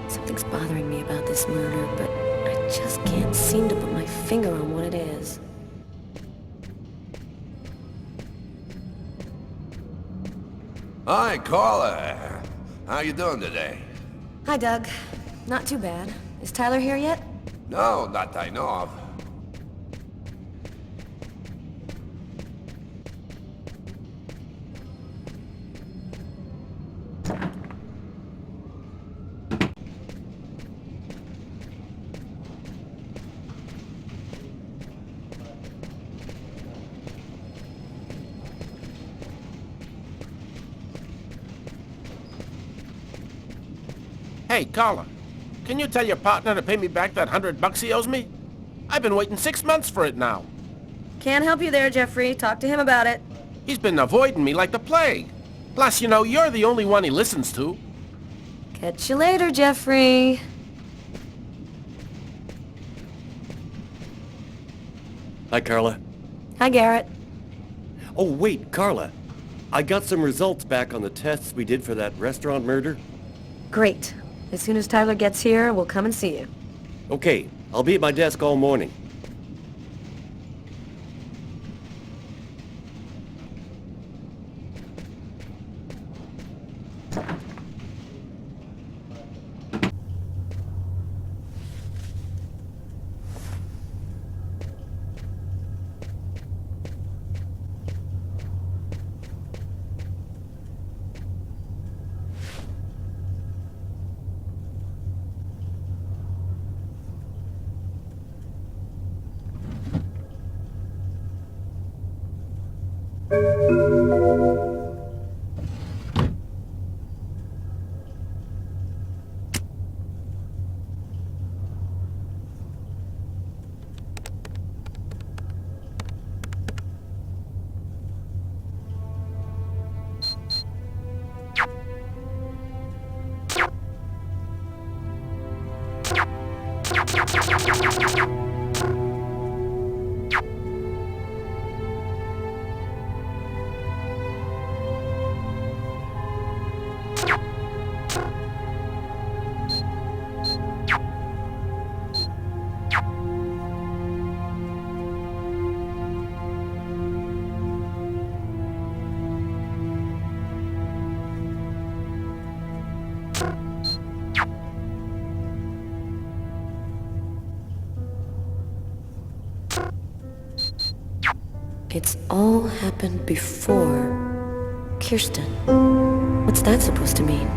Something's bothering me about this murder, but I just can't seem to put my finger on what it is. Hi, Carla. How you doing today? Hi, Doug. Not too bad. Is Tyler here yet? No, not that I know of. Hey, Carla, can you tell your partner to pay me back that $100 he owes me? I've been waiting 6 months for it now. Can't help you there, Jeffrey. Talk to him about it. He's been avoiding me like the plague. Plus, you know, you're the only one he listens to. Catch you later, Jeffrey. Hi, Carla. Hi, Garrett. Oh, wait, Carla. I got some results back on the tests we did for that restaurant murder. Great. As soon as Tyler gets here, we'll come and see you. Okay, I'll be at my desk all morning. It's all happened before. Kirsten. What's that supposed to mean?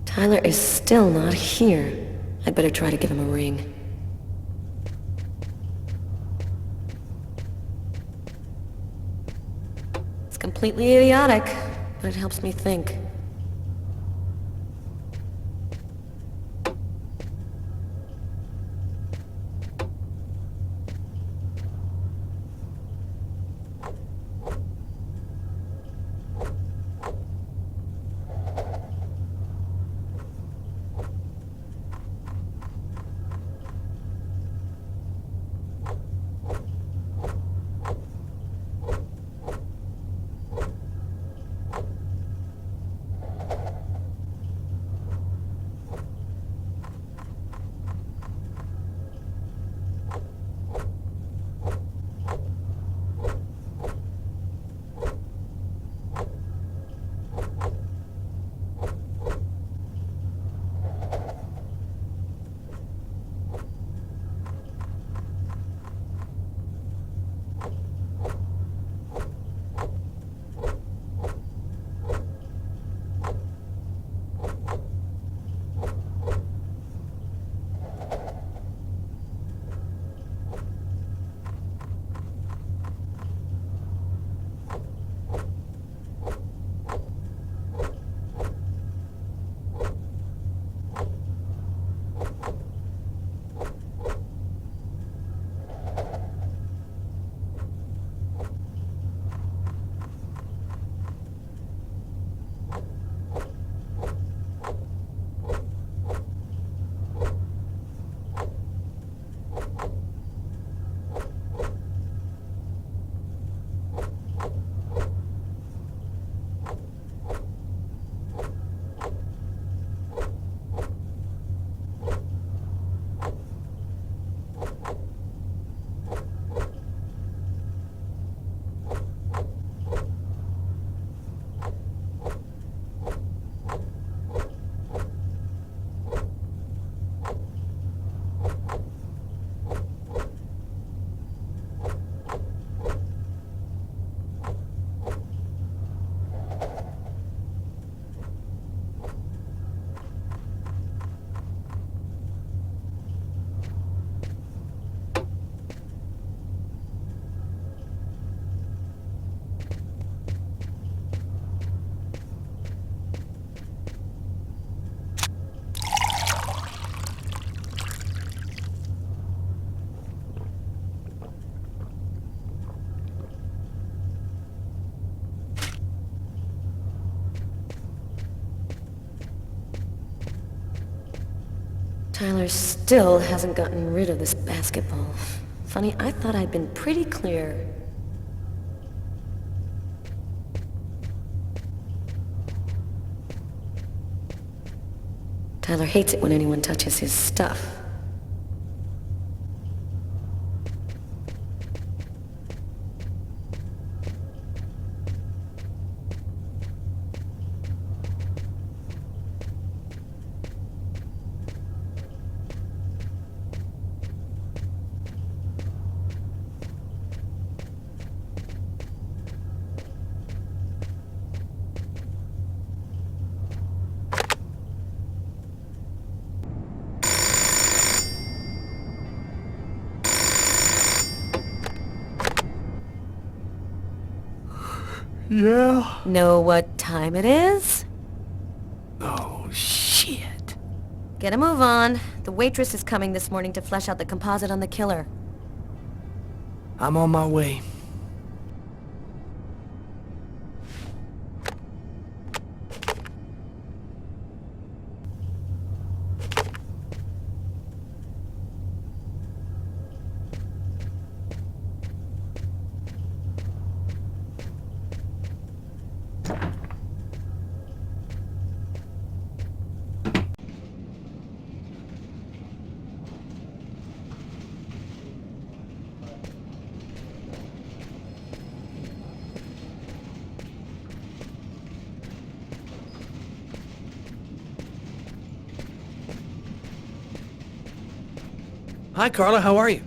Tyler is still not here. I'd better try to give him a ring. It's completely idiotic, but it helps me think. Tyler still hasn't gotten rid of this basketball. Funny, I thought I'd been pretty clear. Tyler hates it when anyone touches his stuff. Yeah? Know what time it is? Oh, shit. Get a move on. The waitress is coming this morning to flesh out the composite on the killer. I'm on my way. Hi, Carla. How are you?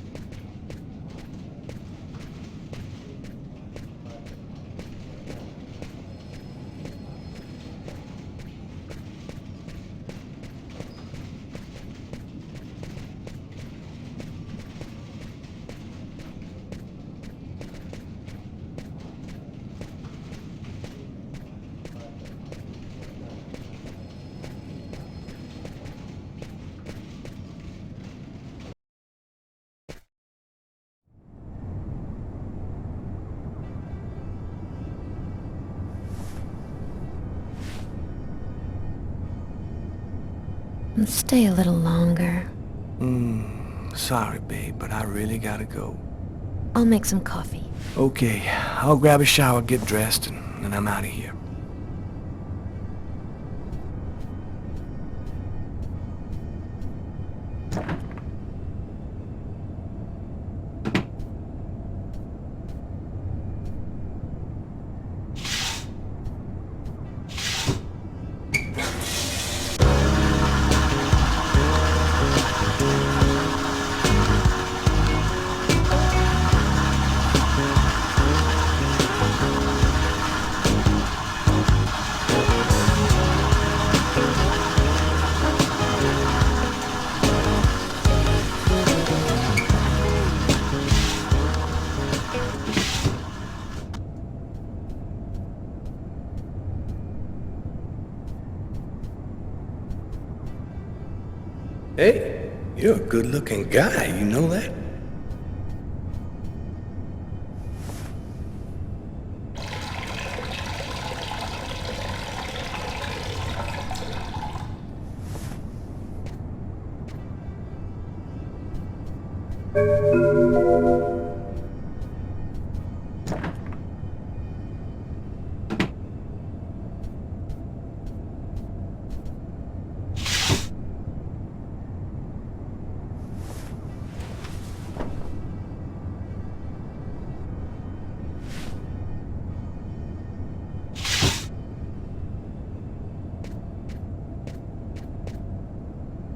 Stay a little longer. Sorry, babe, but I really gotta go. I'll make some coffee. Okay, I'll grab a shower, get dressed, and I'm out of here. Hey, you're a good-looking guy, you know that?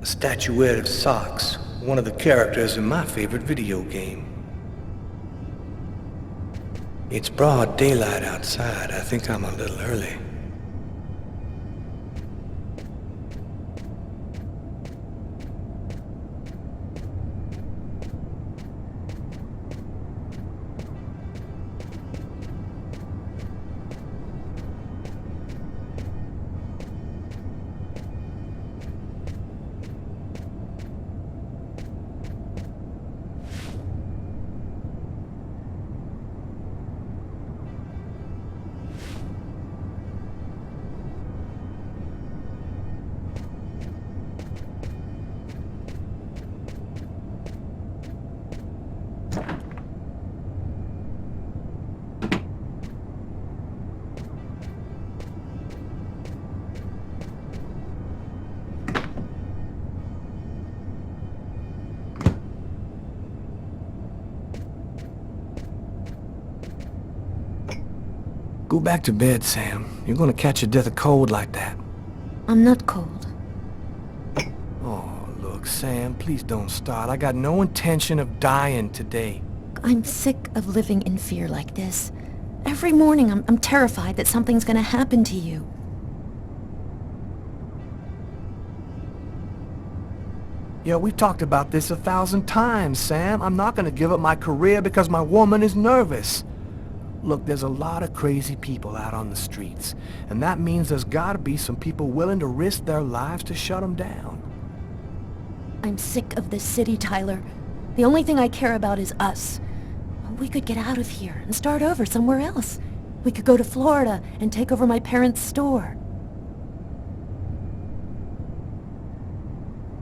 A statuette of Socks, one of the characters in my favorite video game. It's broad daylight outside. I think I'm a little early. Go back to bed, Sam. You're gonna catch a death of cold like that. I'm not cold. Oh, look, Sam, please don't start. I got no intention of dying today. I'm sick of living in fear like this. Every morning I'm terrified that something's gonna happen to you. Yeah, we've talked about this 1,000 times, Sam. I'm not gonna give up my career because my woman is nervous. Look, there's a lot of crazy people out on the streets, and that means there's gotta be some people willing to risk their lives to shut them down. I'm sick of this city, Tyler. The only thing I care about is us. We could get out of here and start over somewhere else. We could go to Florida and take over my parents' store.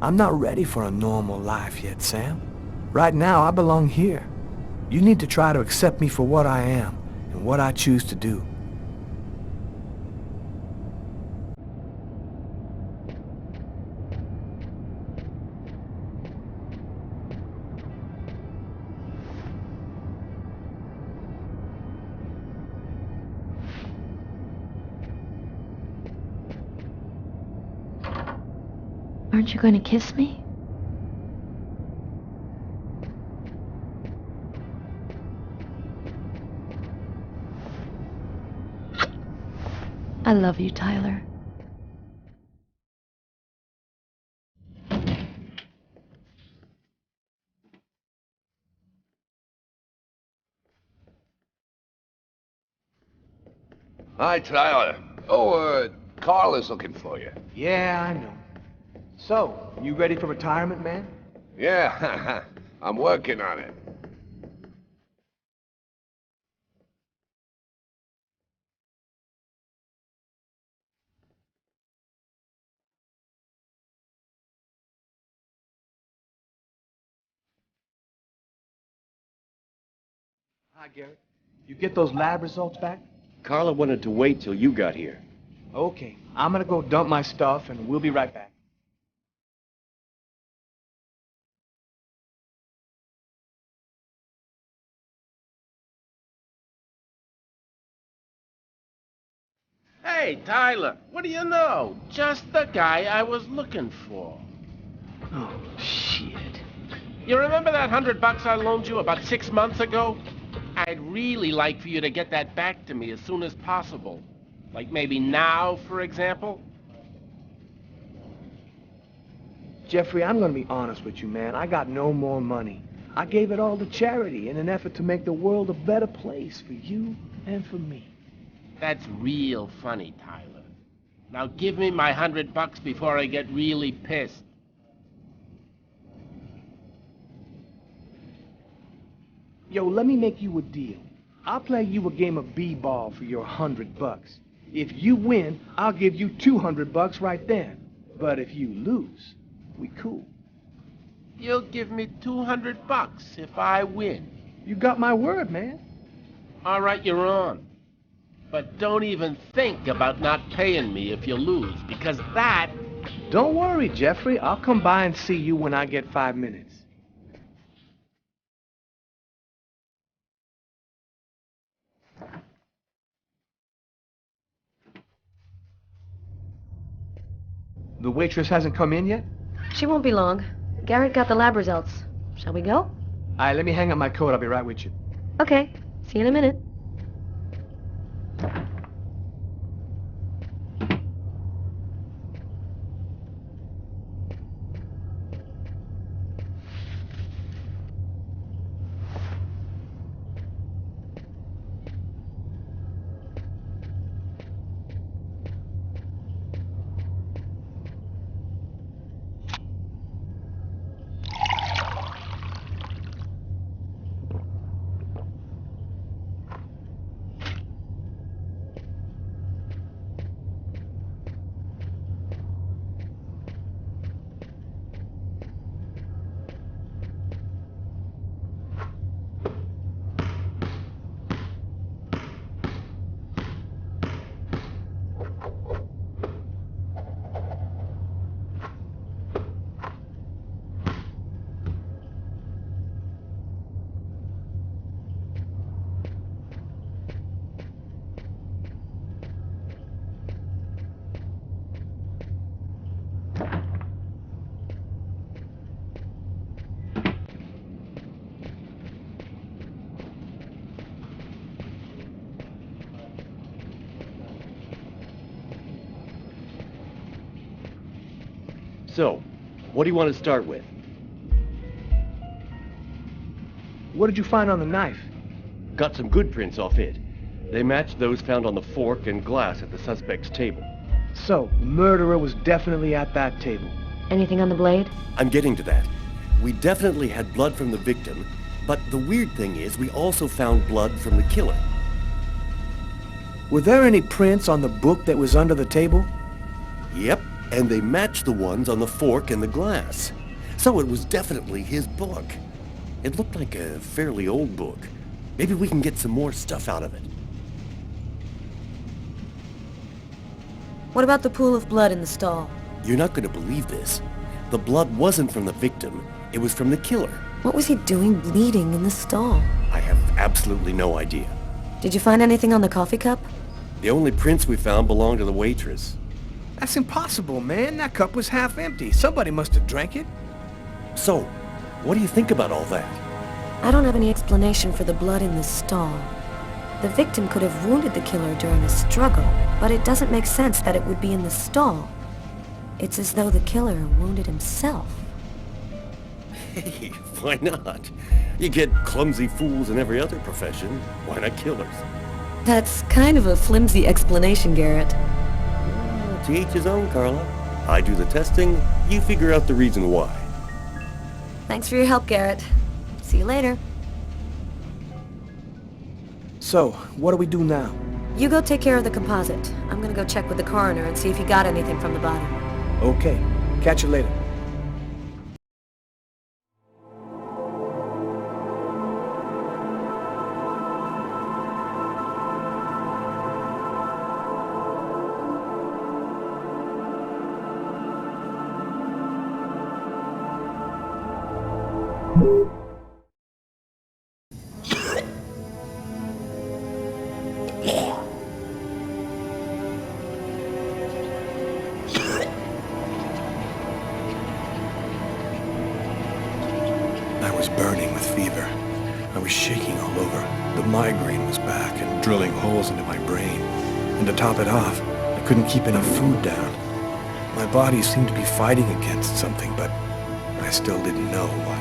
I'm not ready for a normal life yet, Sam. Right now, I belong here. You need to try to accept me for what I am and what I choose to do. Aren't you going to kiss me? I love you, Tyler. Hi, Tyler. Oh, Carl is looking for you. Yeah, I know. So, you ready for retirement, man? Yeah, I'm working on it. Hi, Garrett. You get those lab results back? Carla wanted to wait till you got here. Okay, I'm gonna go dump my stuff and we'll be right back. Hey, Tyler, what do you know? Just the guy I was looking for. Oh, shit. You remember that $100 I loaned you about 6 months ago? I'd really like for you to get that back to me as soon as possible. Like maybe now, for example? Jeffrey, I'm gonna be honest with you, man. I got no more money. I gave it all to charity in an effort to make the world a better place for you and for me. That's real funny, Tyler. Now give me my $100 before I get really pissed. Yo, let me make you a deal. I'll play you a game of b-ball for your $100. If you win, I'll give you $200 right then. But if you lose, we cool. You'll give me $200 if I win. You got my word, man. All right, you're on. But don't even think about not paying me if you lose, because that... Don't worry, Jeffrey. I'll come by and see you when I get 5 minutes. The waitress hasn't come in yet? She won't be long. Garrett got the lab results. Shall we go? All right, let me hang up my coat. I'll be right with you. Okay. See you in a minute. So, what do you want to start with? What did you find on the knife? Got some good prints off it. They matched those found on the fork and glass at the suspect's table. So, the murderer was definitely at that table. Anything on the blade? I'm getting to that. We definitely had blood from the victim, but the weird thing is we also found blood from the killer. Were there any prints on the book that was under the table? Yep, and they matched the ones on the fork and the glass. So it was definitely his book. It looked like a fairly old book. Maybe we can get some more stuff out of it. What about the pool of blood in the stall? You're not going to believe this. The blood wasn't from the victim. It was from the killer. What was he doing bleeding in the stall? I have absolutely no idea. Did you find anything on the coffee cup? The only prints we found belonged to the waitress. That's impossible, man. That cup was half empty. Somebody must have drank it. So, what do you think about all that? I don't have any explanation for the blood in the stall. The victim could have wounded the killer during a struggle, but it doesn't make sense that it would be in the stall. It's as though the killer wounded himself. Hey, why not? You get clumsy fools in every other profession. Why not killers? That's kind of a flimsy explanation, Garrett. To each his own, Carla. I do the testing, you figure out the reason why. Thanks for your help, Garrett. See you later. So, what do we do now? You go take care of the composite. I'm gonna go check with the coroner and see if he got anything from the body. Okay. Catch you later. I was burning with fever. I was shaking all over. The migraine was back and drilling holes into my brain. And to top it off, I couldn't keep enough food down. My body seemed to be fighting against something, but I still didn't know what.